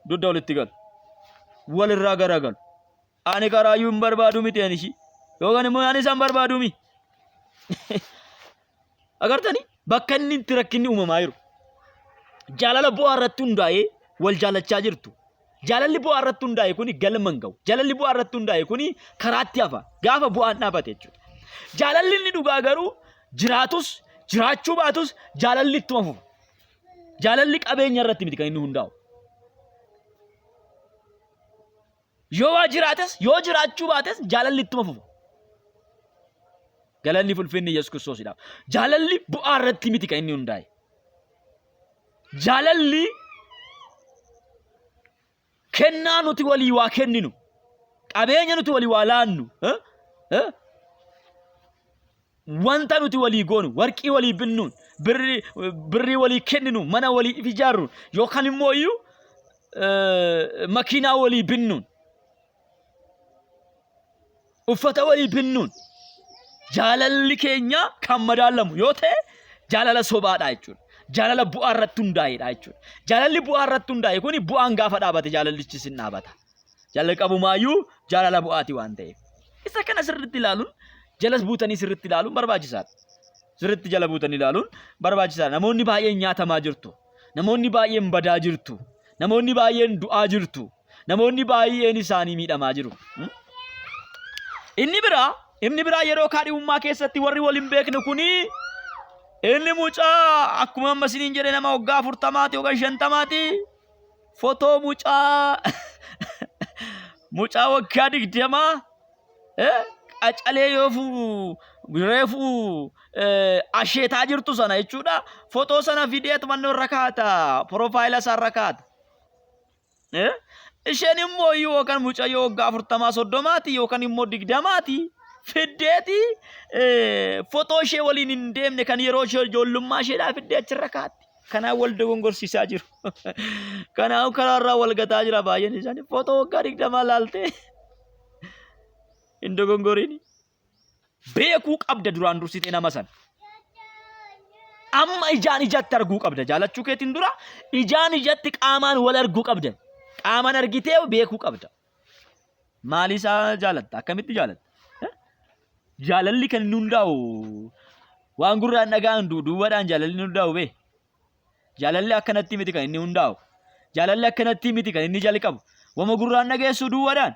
A: dudda walitti galu. Walirraa garagalu. Ani karaayyuu hin barbaadu miti ani ishii. Yookaan immoo ani isaan barbaadu miti. Agartanii bakka inni itti rakkinni uumamaa jiru. Jaalala bu'aa irratti hundaa'ee wal jaalachaa jirtu. Jaalalli bu'aa irratti hundaa'e kuni galma hin ga'u. Jaalalli bu'aa irratti hundaa'e kuni karaatti hafa. Gaafa bu'aan dhaabate jechuudha. Jaalalli inni dhugaa garuu jiraatus jiraachuu baatus jaalalli ittuma fufa. Jaalalli qabeenya irratti miti kan inni hundaa'u. Yoo waa jiraates yoo jiraachuu baates jaalalli ittuma fufa. Galanni fulfinni Yesuus Kiristoosidhaaf. Jaalalli bu'aa irratti miti kan inni hundaa'e. Jaalalli kennaa nuti walii waa kenninu. Qabeenya nuti walii waa laannu. Wanta nuti walii goonu. Warqii walii binnuun. Birrii walii kenninu. Mana walii ijaarru. Yookaan immoo iyyuu makiinaa walii binnuun. Uffata walii binnuun. Jaalalli keenya kan madaalamu yoo ta'e jaalala sobaadha jechuudha. Jaalala bu'aa irratti hundaa'edha jechuudha. Jaalalli bu'aa irratti hundaa'e kuni bu'aan gaafa dhaabate jaalallichi sin dhaabata. Jaalalli qabumaayyuu jaalala bu'aati waan ta'eef. Isa kana sirriitti ilaaluun jalas buutanii sirriitti ilaaluun barbaachisaadha. Sirriitti jala buutanii ilaaluun barbaachisaadha. Namoonni baay'een nyaatamaa jirtu. Namoonni baay'een badaa jirtu. Namoonni baay'een du'aa jirtu. Namoonni baay'een isaanii miidhamaa jiru. Inni biraa yeroo kaadhimummaa keessatti warri waliin beekne kuni inni mucaa akkuma amma isiniin jedhe nama waggaa 40 yookaan 50 footoo mucaa waggaa 20 qacalee reefu asheetaa jirtu sana jechuudha. Footoo sana fideet mannoo irra kaata. Profaayila isaa irra kaata. Isheen immoo yookaan mucayyoo waggaa 40 30 yookaan immoo 20 fideeti footoo ishee waliin hin deemne kan yeroo ishee ijoollummaa isheedhaa fiddee achirra kaatti. Kanaaf wal dogongorsiisaa jiru. Kanaaf karaarraa wal gataa jira baay'een isaanii. Footoo waggaa 20 laaltee hin dogongoriin. Beekuu qabda duraan dursitee nama sana. Amma ijaan ijatti arguu qabda. Jaalachuu keetiin dura ijaan ijatti qaamaan wal arguu qabda. Qaamaan argitee beekuu qabda. Maali isaa jaalatta? Akkamitti jaalatta? Jaalalli kan inni hundaa'u waan gurraan dhagaan duwwaadhaan jaalalli inni hundaa'u bee. Jaalalli akkanatti miti kan inni hundaa'u. Jaalalli akkanatti miti kan inni jalqabu. Wama gurraan dhageessu duwwaadhaan.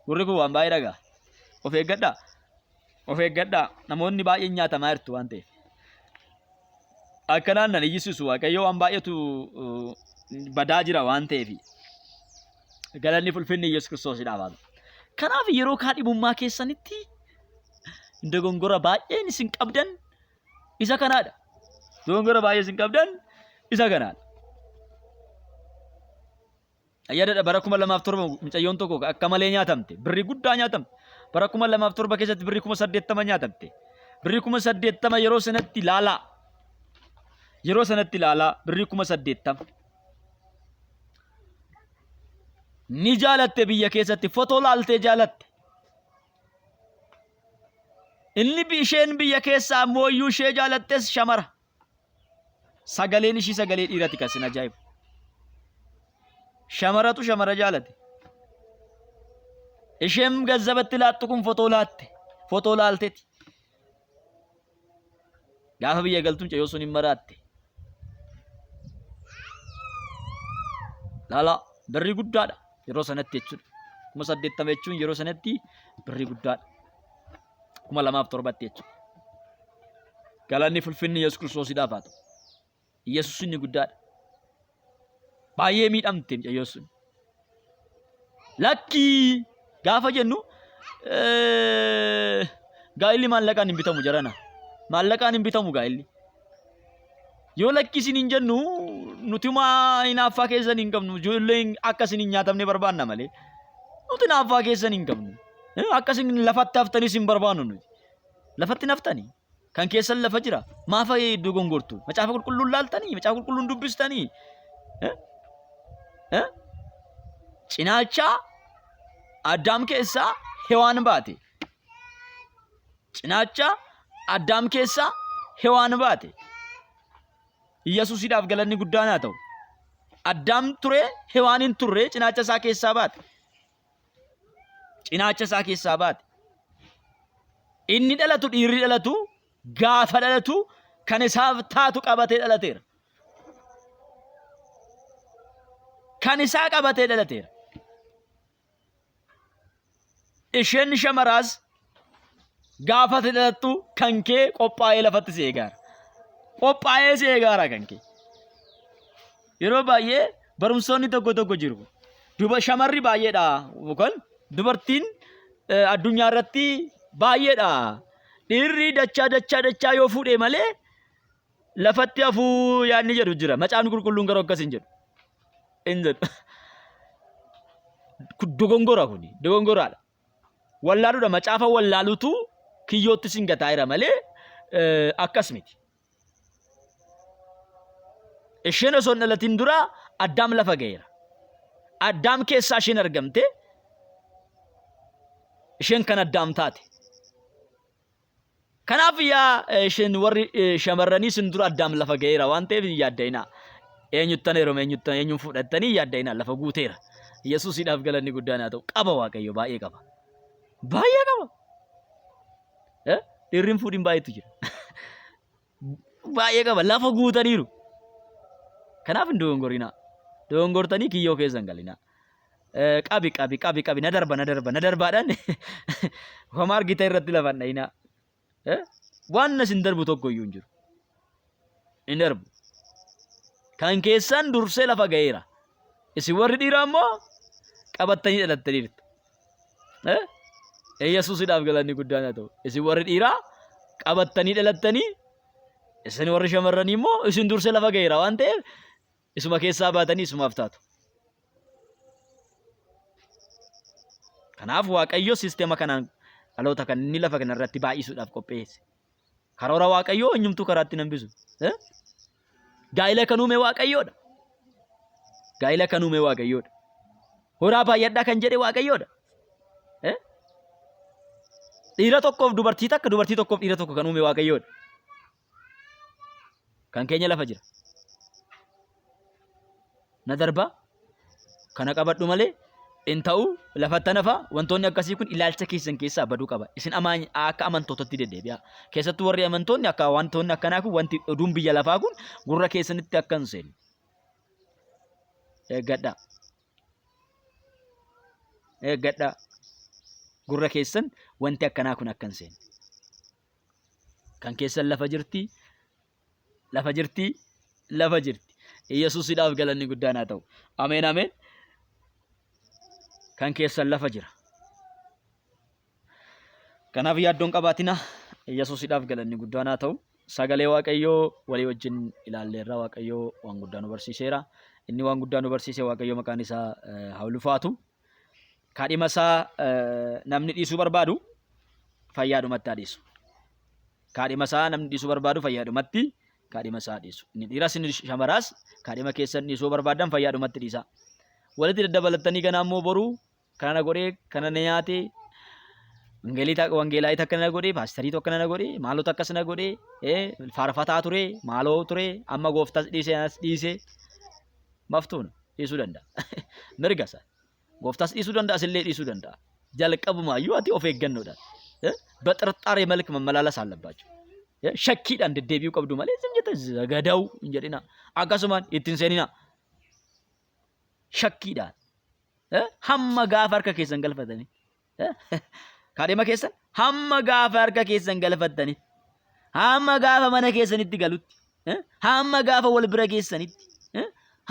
A: Gurri kun waan baay'ee dhagaa. Of eeggadhaa. Of eeggadhaa. Namoonni baay'een nyaatamaa jirtu waan ta'eef. Akkanaan nan iyyisisu Waaqayyoo waan baay'eetu badaa jira waan ta'eef. Galanni fulfinni Yesuus Kiristoosidhaaf haa ta'u. Kanaaf yeroo kaadhimummaa keessanitti dogongora baay'een isin qabdan isa kanaadha. Dogongora baay'ee isin qabdan isa kanaadha. Ayyaadadha bara 2007 mucayyoon tokko akka malee nyaatamte. Birrii guddaa nyaatamte. Bara 2007 keessatti birrii 80,000 nyaatamte. Birrii 80,000 yeroo sanatti ilaalaa. Yeroo sanatti ilaalaa birrii 80,000. Ni jaalatte biyya keessatti footoo laaltee jaalatte. Inni isheen biyya keessaa mooyyuu ishee jaalattes shamara. Sagaleen ishii sagalee dhiirati kan sin ajaa'ibu. Shamaratu shamara jaalate. Isheen gazzabatti laattu kun fotoo laatte. Fotoo laalteeti. Gaafa biyya galtuun ceeyoo sun hin maraatte. Laala birrii guddaadha yeroo sanatti jechuudha. 80 jechuun yeroo sanatti birrii guddaadha. 2007 jechuudha. Galanni fulfinni Yesuus Kiristoosiidhaaf haa ta'u. Yesuus inni guddaadha. Baay'ee miidhamte mucayyoo sun. Lakkii gaafa jennu gaa'illi maallaqaan hin bitamu jarana. Maallaqaan hin bitamu gaa'illi. Yoo lakkisiin hin jennu nuti maa hinaaffaa keessan hin qabnu. Ijoolleen akkasin hin nyaatamne barbaanna malee. Nuti hinaaffaa keessan hin qabnu. Akkasin lafatti haftanis hin barbaannu nuti. Lafatti naftanii. Kan keessan lafa jira. Maafa dogongortu. Macaafa qulqulluun laaltanii. Macaafa qulqulluun dubbistanii. Cinaacha Addaam keessaa Hewaan baate. Cinaacha Addaam keessaa Hewaan baate. Yesuusiidhaaf galanni guddaan haa ta'u. Addaam ture Hewaan hin turre cinaacha isaa keessaa baate. Cinaacha isaa keessaa baate. Inni dhalatu dhiirri dhalatu gaafa dhalatu kan isaaf taatu qabatee dhalateera. Kan isaa qabatee dhalateera. Isheen shamaraas gaafa dhalattu kan kee qophaa'ee lafatti si eegaara. Qophaa'ee si eegaara kan kee. Yeroo baay'ee barumsoonni tokko jiru. Shamarri baay'eedha yookaan dubartiin addunyaa irratti baay'eedha. Dhiirri dachaa yoo fuudhee malee lafatti hafuu yaadni jedhu jira. Macaafni qulqulluun garuu akkas hin jedhu. Hin jedhu. Dogongora kuni. Dogongoraadha. Wallaaluudha. Macaafa wallaaluutu kiyyootti sin gataa'eera malee akkas miti. Isheen osoo hin dhalatin dura Addaam lafa ga'eera. Addaam keessaa isheen argamte. Isheen kan Addaam taate. Kanaaf yaa isheen warri shamarranii sin dura Addaam lafa ga'eera waan ta'eef yaadda'inaa. Eenyuttan heeruma eenyuun fudhattanii yaadda'inaa lafa guuteera. Yesuusiidhaaf galanni guddaan haa ta'u. Qaba Waaqayyo baay'ee qaba. Baay'ee qaba. Dhiirri fuudhin baay'eetu jira. Baay'ee qaba. Lafa guutaniiru. Kanaaf hin dogongorinaa. Dogongortanii kiyyoo keessan galinaa. Qabi na darbaadhaan homaa argita irratti lafa dhayinaa. Waan isin darbu tokko iyyuu hin jiru. Hin darbu. Kan keessan dursee lafa ga'eera. Isin warri dhiiraa immoo qabattanii dhalattaniirtu. Yesuusiidhaaf galanni guddaan haa ta'u. Isin warri dhiiraa qabattanii dhalattanii isin warri shamarranii immoo isin dursee lafa ga'eera waan ta'eef isuma keessaa baatanii isumaaf taatu. Kanaaf Waaqayyo sisteema kanaan dhaloota kan inni lafa kanarratti baay'isuudhaaf qopheesse. Karoora Waaqayyoo eenyumtuu karaatti nambisu. Gaa'ila kan uume Waaqayyoodha. Gaa'ila kan uume Waaqayyoodha. Horaa baay'adhaa kan jedhe Waaqayyoodha. Dhiira tokkoof dubartii takka, dubartii tokkoof dhiira tokko kan uume Waaqayyoodha. Kan keenya lafa jira. Na darba kana qabadhu malee in ta'u lafatti nafa wantoonni akkasii kun ilaalcha keessan keessaa baduu qaba. Isin akka amantootatti deddeebi'a. Keessattuu warri amantoonni akka wantoonni akkanaa kun wanti oduun biyya lafaa kun gurra keessanitti akka hin seenne. Eeggadhaa. Gurra keessan wanti akkanaa kun akka hin seenne. Kan keessan lafa jirti. Yesuusiidhaaf galanni guddaan haa ta'u. Ameen ameen. Kan keessan lafa jira. Kanaaf yaaddoon qabaatina. Yesuusiidhaaf galanni guddaan haa ta'u. Sagalee Waaqayyoo walii wajjin ilaalleerra. Waaqayyoo waan guddaa nu barsiiseera. Inni waan guddaa nu barsiise Waaqayyoo maqaan isaa haa ulfaatu. Kaadhima isaa namni dhiisuu barbaadu fayyaadhumatti haa dhiisu. Kaadhima isaa namni dhiisuu barbaadu fayyaadhumatti kaadhima isaa dhiisu. Inni dhiiras inni shamaraas kaadhima keessan dhiisuu barbaadan fayyaadhumatti dhiisa. Walitti daddabalatanii ganaa immoo boruu kana godhee kana na nyaatee Wangeelaa takka na godhe, paasterii tokko na godhe, maaloo takkas na godhe, faarfataa ture, maaloo ture, amma gooftaas dhiise maftuuna dhiisuu danda'a. Mirga isaa. Gooftaas dhiisuu danda'a, asillee dhiisuu danda'a. Jalqabumaayyuu ati of eeggannoodhaan በጥርጣሬ መልክ መመላለስ አለባቸው። ሸኪidhaan deddeebi'uu qabdu malee isin jette zagadaa'u hin jedhina. Akkasumaan ittiin seenina. Shakkiidhaan hamma gaafa harka keessan galfatanii kaadhima keessan hamma gaafa harka keessan galfatanii hamma gaafa mana keessanitti galutti hamma gaafa wal bira keessanitti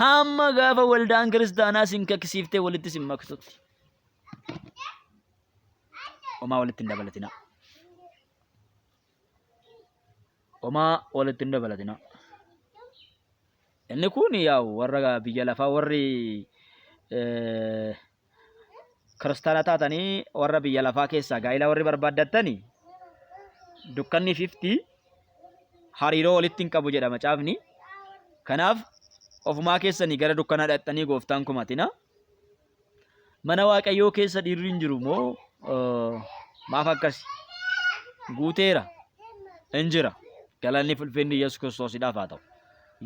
A: hamma gaafa waldaan kiristaanaa sin kakkisiiftee walitti sin maksutti homaa walitti hin dabalatina. Homaa walitti hin dabalatina. Inni kun yaa'u warra biyya lafaa warri kiristaana taatanii warra biyya lafaa keessaa gaa'ila warri barbaaddatanii dukkanni 50 hariiroo walitti hin qabu jedha macaafni. Kanaaf ofumaa keessanii gara dukkanaa dhaqxanii gooftaan kumatina. Mana Waaqayyoo keessa dhiirri hin jiru moo maaf akkasi guuteera hin jira. Galanni ulfinni Yesuus Kiristoosidhaaf haa ta'u.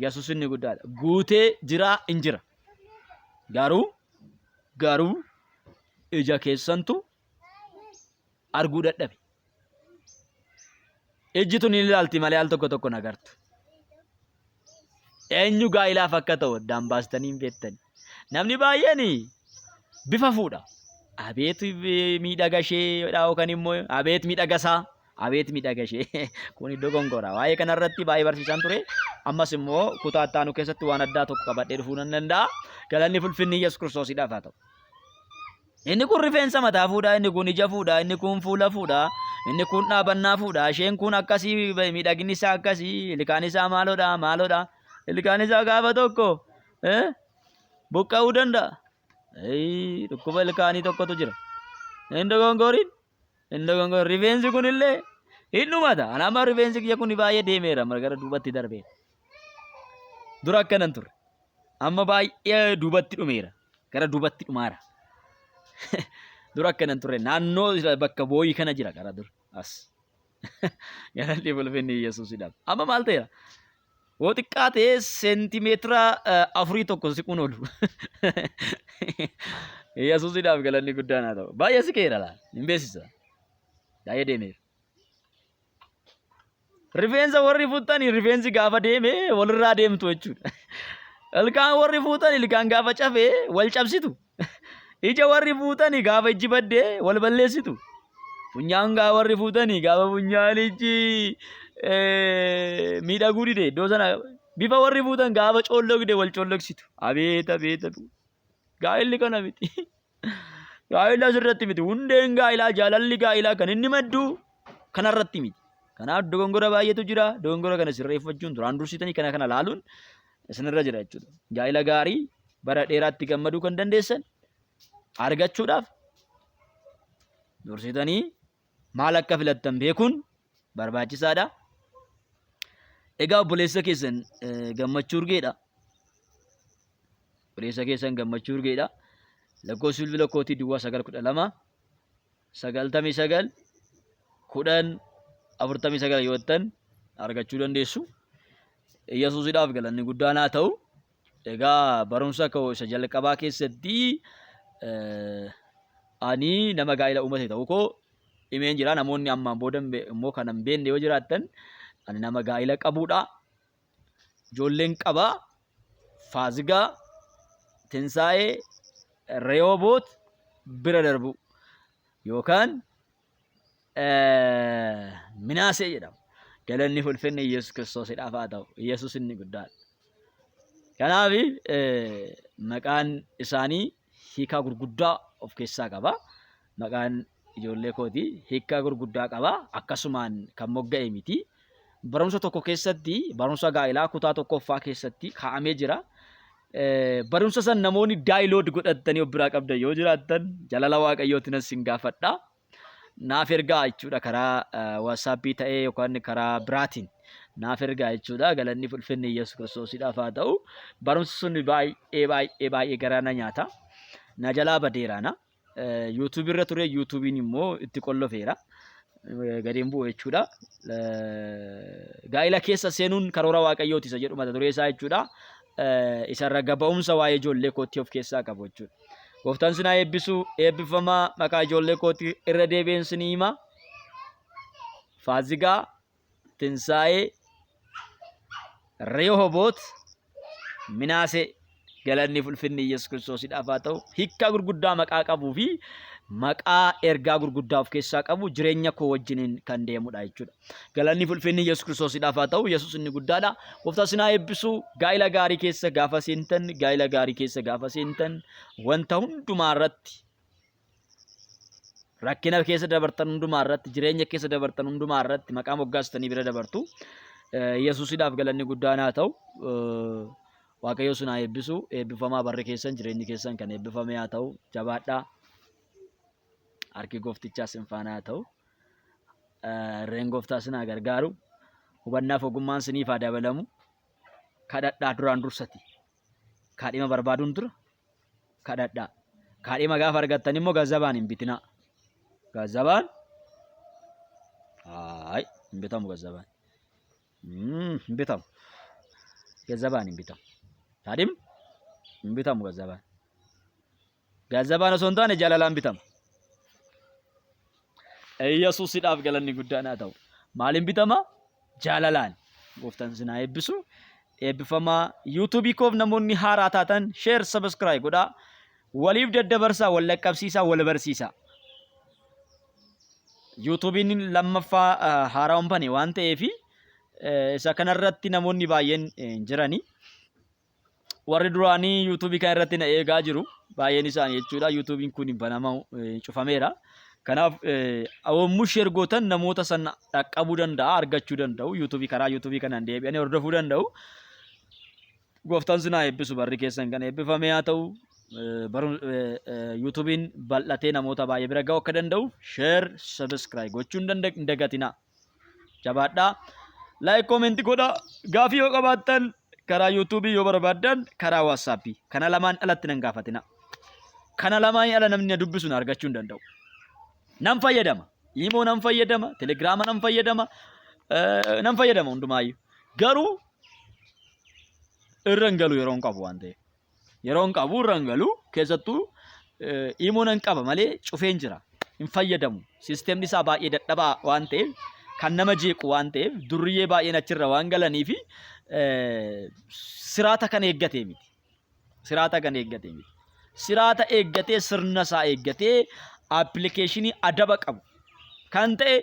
A: Yesuus inni guddaadha. Guutee jira hin jira. Garuu ija keessantu arguu dadhabe. Ijji tun hin ilaalti malee al tokko tokko nagartu. Eenyu gaa'ilaaf akka ta'u addaan baastanii hin beektani. Namni baay'een bifa fuudha. Abeet miidhaga ishee yookaan immoo abeet miidhagasaa. Abeet miidhaga ishee kun iddoo gongoraa. Waa'ee kanarratti baay'ee barsiisaan ture. Ammas immoo kutaa ittaanu keessatti waan addaa tokko qabadhee dhufuu nan danda'a. Galanni ulfinni Yesuus Kiristoosidhaaf haa ta'u. Inni kun rifeensa mataa fuudha, inni kun ija fuudha, inni kun fuula fuudha, inni kun dhaabannaa fuudha. Isheen kun akkasii miidhaginni isaa akkasii, ilkaan isaa maaloodha. Ilkaan isaa gaafa tokko buqqa'uu danda'a. Dhukkuba ilkaanii tokkotu jira. Hin dogongoriin. Rifeensi kun illee hin dhumata. Anama rifeensi kiyya kun baay'ee deemeera gara duubatti darbee. Dura akkanan ture. Amma baay'ee duubatti dhumeera. Gara duubatti dhumaara. Dura akkanan ture. Naannoo bakka booyii kana jira gara dura. As. Galanni ulfinni Yesuusidhaaf. Amma maal ta'eera? Woo xiqqaa ta'ee seentimeetira 4 siquun oolu. Yesuusidhaaf galanni guddaan haa ta'u. Baay'ee siqeera laal. Hin beeksisa. Baay'ee deemeera. Rifeensa warri fuutanii rifeensi gaafa deeme walirraa deemtu jechuudha. Ilkaan warri fuutanii ilkaan gaafa cafee wal cabsitu. Ija warri fuutanii gaafa ijji baddee wal balleessitu. Funyaan gaafa warri fuutanii gaafa funyaan ijji miidhaguu dide iddoo sana bifa warri fuutan gaafa coollogde wal coollogsitu. Abeet. Gaa'illi kana miti. Gaa'illi asirratti miti. Hundeen gaa'ilaa jaalalli gaa'ilaa kan inni maddu kanarratti miti. Kanaaf dogongora baay'eetu jira. Dogongora kana sirreeffachuun duraan dursitanii kana laaluun isinirra jira jechuudha. Gaa'ila gaarii bara dheeraatti gammaduu kan dandeessan argachuudhaaf dursitanii maal akka filattan beekuun barbaachisaadha. Egaa obboleessa keessan gammachuu urgeedha. Obboleessa keessan gammachuu urgeedha. Lakkoofsi bilbila kootii duwwaa 912 99 10 49 yoo ta'an argachuu dandeessu. Yesuusidhaaf galanni guddaan haa ta'u. Egaa barumsa koo isa jalqabaa keessatti ani nama gaa'ila uummate ta'uu koo himeen jira. Namoonni ammaan booda immoo kan hin beekne yoo jiraattan ani nama gaa'ila qabuudha. Ijoolleen qabaa. Faazigaa, Tinsaa'ee, Reewoboot bira darbu yookaan Minaasee jedhama. Galanni ulfinni Yesuus Kiristoosidhaaf haa ta'u. Yesuus inni guddaadha. Kanaaf maqaan isaanii hiikaa gurguddaa of keessaa qaba. Maqaan ijoollee kootii hiikaa gurguddaa qaba. Akkasumaan kan mogga'e miti. Barumsa tokko keessatti barumsa gaa'ilaa kutaa tokkoffaa keessatti kaa'amee jira. Barumsa san namoonni daayilood godhatanii of biraa qabdan yoo jiraattan jaalala Waaqayyootiin isin gaafadha. Naaf ergaa jechuudha karaa waatsaappii ta'ee yookaan karaa biraatiin naaf ergaa jechuudha. Galanni ulfinni Yesuus Kiristoosidhaaf haa ta'u. Barumsi sun baay'ee garaa na nyaata. Na jalaa badeeraana. YouTube irra ture YouTubein immoo itti qollofeera. Gadiin bu'u jechuudha. Gaa'ila keessa seenuun karoora Waaqayyooti isa jedhu mata duree isaa jechuudha. Isarra gaba'umsa waa'ee ijoollee kootii of keessaa qabu jechuudha. Gooftaan sinaa eebbisu eebbifamaa maqaa ijoollee kootii irra deebi'een sinii hima. Faazigaa, Tinsaa'ee, Rehoboot, Minaasee galanni ulfinni Yesuus Kiristoosiidhaaf haa ta'u. Hiikkaa gurguddaa maqaa qabuu fi maqaa ergaa gurguddaa of keessaa qabu jireenya koo wajjiniin kan deemudha jechuudha. Galanni ulfinni Yesuus Kiristoosiidhaaf haa ta'u. Yesuus inni guddaadha. Gooftaan sinaa eebbisu gaa'ila gaarii keessa gaafa seentan wanta hundumaa irratti rakkina keessa dabartan hundumaa irratti jireenya keessa dabartan hundumaa irratti maqaa moggaastanii bira dabartu. Yesuusiidhaaf galanni guddaan haa ta'u. Waaqayyo sinaa eebbisu eebbifamaa barri keessan jireenyi keessan kan eebbifame haa ta'u. Jabaadhaa. Harki gooftichaa sin faana haa ta'u. Irreen gooftaa sinaa gargaaru. Hubannaaf ogummaan siniif haa dabalamu. Kadhadhaa duraan dursati. Kaadhima barbaaduun dura kadhadhaa. Kaadhima gaafa argattan immoo gaazabaan hin bitinaa. Gaazabaan hin bitamu gaazabaan. Hin bitamu. Gaazabaan hin bitamu. Kaadhim hin bitamu gaazabaan. Gaazabaan osoo hin taane jaalalaan bitama. Yesuusiidhaaf galanni guddaan haa ta'u. Maaliin bitama? Jaalalaan. Gooftaan sinaa eebbisu. Eebbifamaa YouTube koof namoonni haaraa taatan share subscribe godhaa. Waliif daddabarsaa, wal laqqabsiisaa, wal barsiisaa. YouTubein lammaffaa haaraa ompane waan ta'eef isa kanarratti namoonni baay'een jirani. Warri duraanii YouTube kan irratti na eegaa jiru baay'een isaanii jechuudha. YouTubein kun banama cufameera. Kanaaf awwammu share gootan namoota sana dhaqqabuu danda'a, argachuu danda'u. Karaa YouTube kanaan deebi'anii hordofuu danda'u. Gooftaan sinaa eebbisu barri keessan kan eebbifame haa ta'u. YouTubein bal'atee namoota baay'ee bira ga'uu akka danda'u share subscribe gochuun hin dagatinaa. Jabaadhaa. Like comment godhaa. Gaafii yoo qabaattan karaa YouTube yoo barbaaddan karaa WhatsApp. Kana lamaan alatti nan gaafatina. Kana lamaan ala namni dubbisuun argachuu hin danda'u. Nan fayyadama. Imo nan fayyadama. Telegram nan fayyadama. Nan fayyadama hundumaayyuu. Garuu irra hin galu yeroo hin qabu waan ta'eef. Yeroo hin qabu irra hin galu keessattuu imo nan qaba malee cufeen jira. Hin fayyadamu. Sisteemni isaa baay'ee dadhabaa waan ta'eef kan nama jeequ waan ta'eef durriyyee baay'een achirra waan galaniif siraata kan eeggatee miti. Siraata kan eeggatee miti. Siraata eeggatee sirna isaa eeggatee applicationii adaba qabu kan ta'e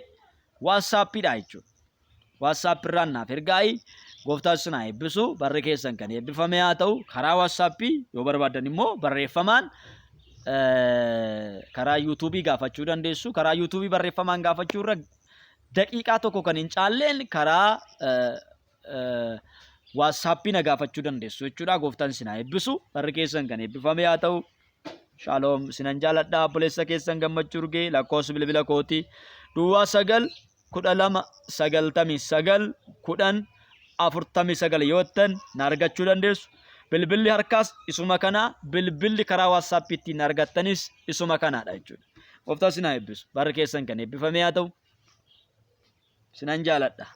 A: WhatsAppidha jechuudha. WhatsApp irraan naaf ergaa'ii gooftaan sinaa eebbisu barri keessan kan eebbifame haa ta'u. Karaa WhatsApp yoo barbaadan immoo barreeffamaan karaa YouTube gaafachuu dandeessu. Karaa YouTube barreeffamaan gaafachuu irra daqiiqaa tokko kan hin caalleen karaa WhatsApp na gaafachuu dandeessu jechuudha. Gooftaan sinaa eebbisu barri keessan kan eebbifame haa ta'u. Shalom sinan jaaladhaa obboleessa keessan gammachuu urgee lakkoofsa bilbila kooti Duwwaa 9 12 99 10 49 yoottan na argachuu dandeessu. Bilbilli harkaas isuma kana, bilbilli karaa WhatsApp ittiin argattanis isuma kanaadha jechuudha. Gooftaan sinaa eebbisu barri keessan kan eebbifame haa ta'u. Sinan jaaladha.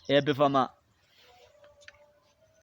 A: Eebbifamaa.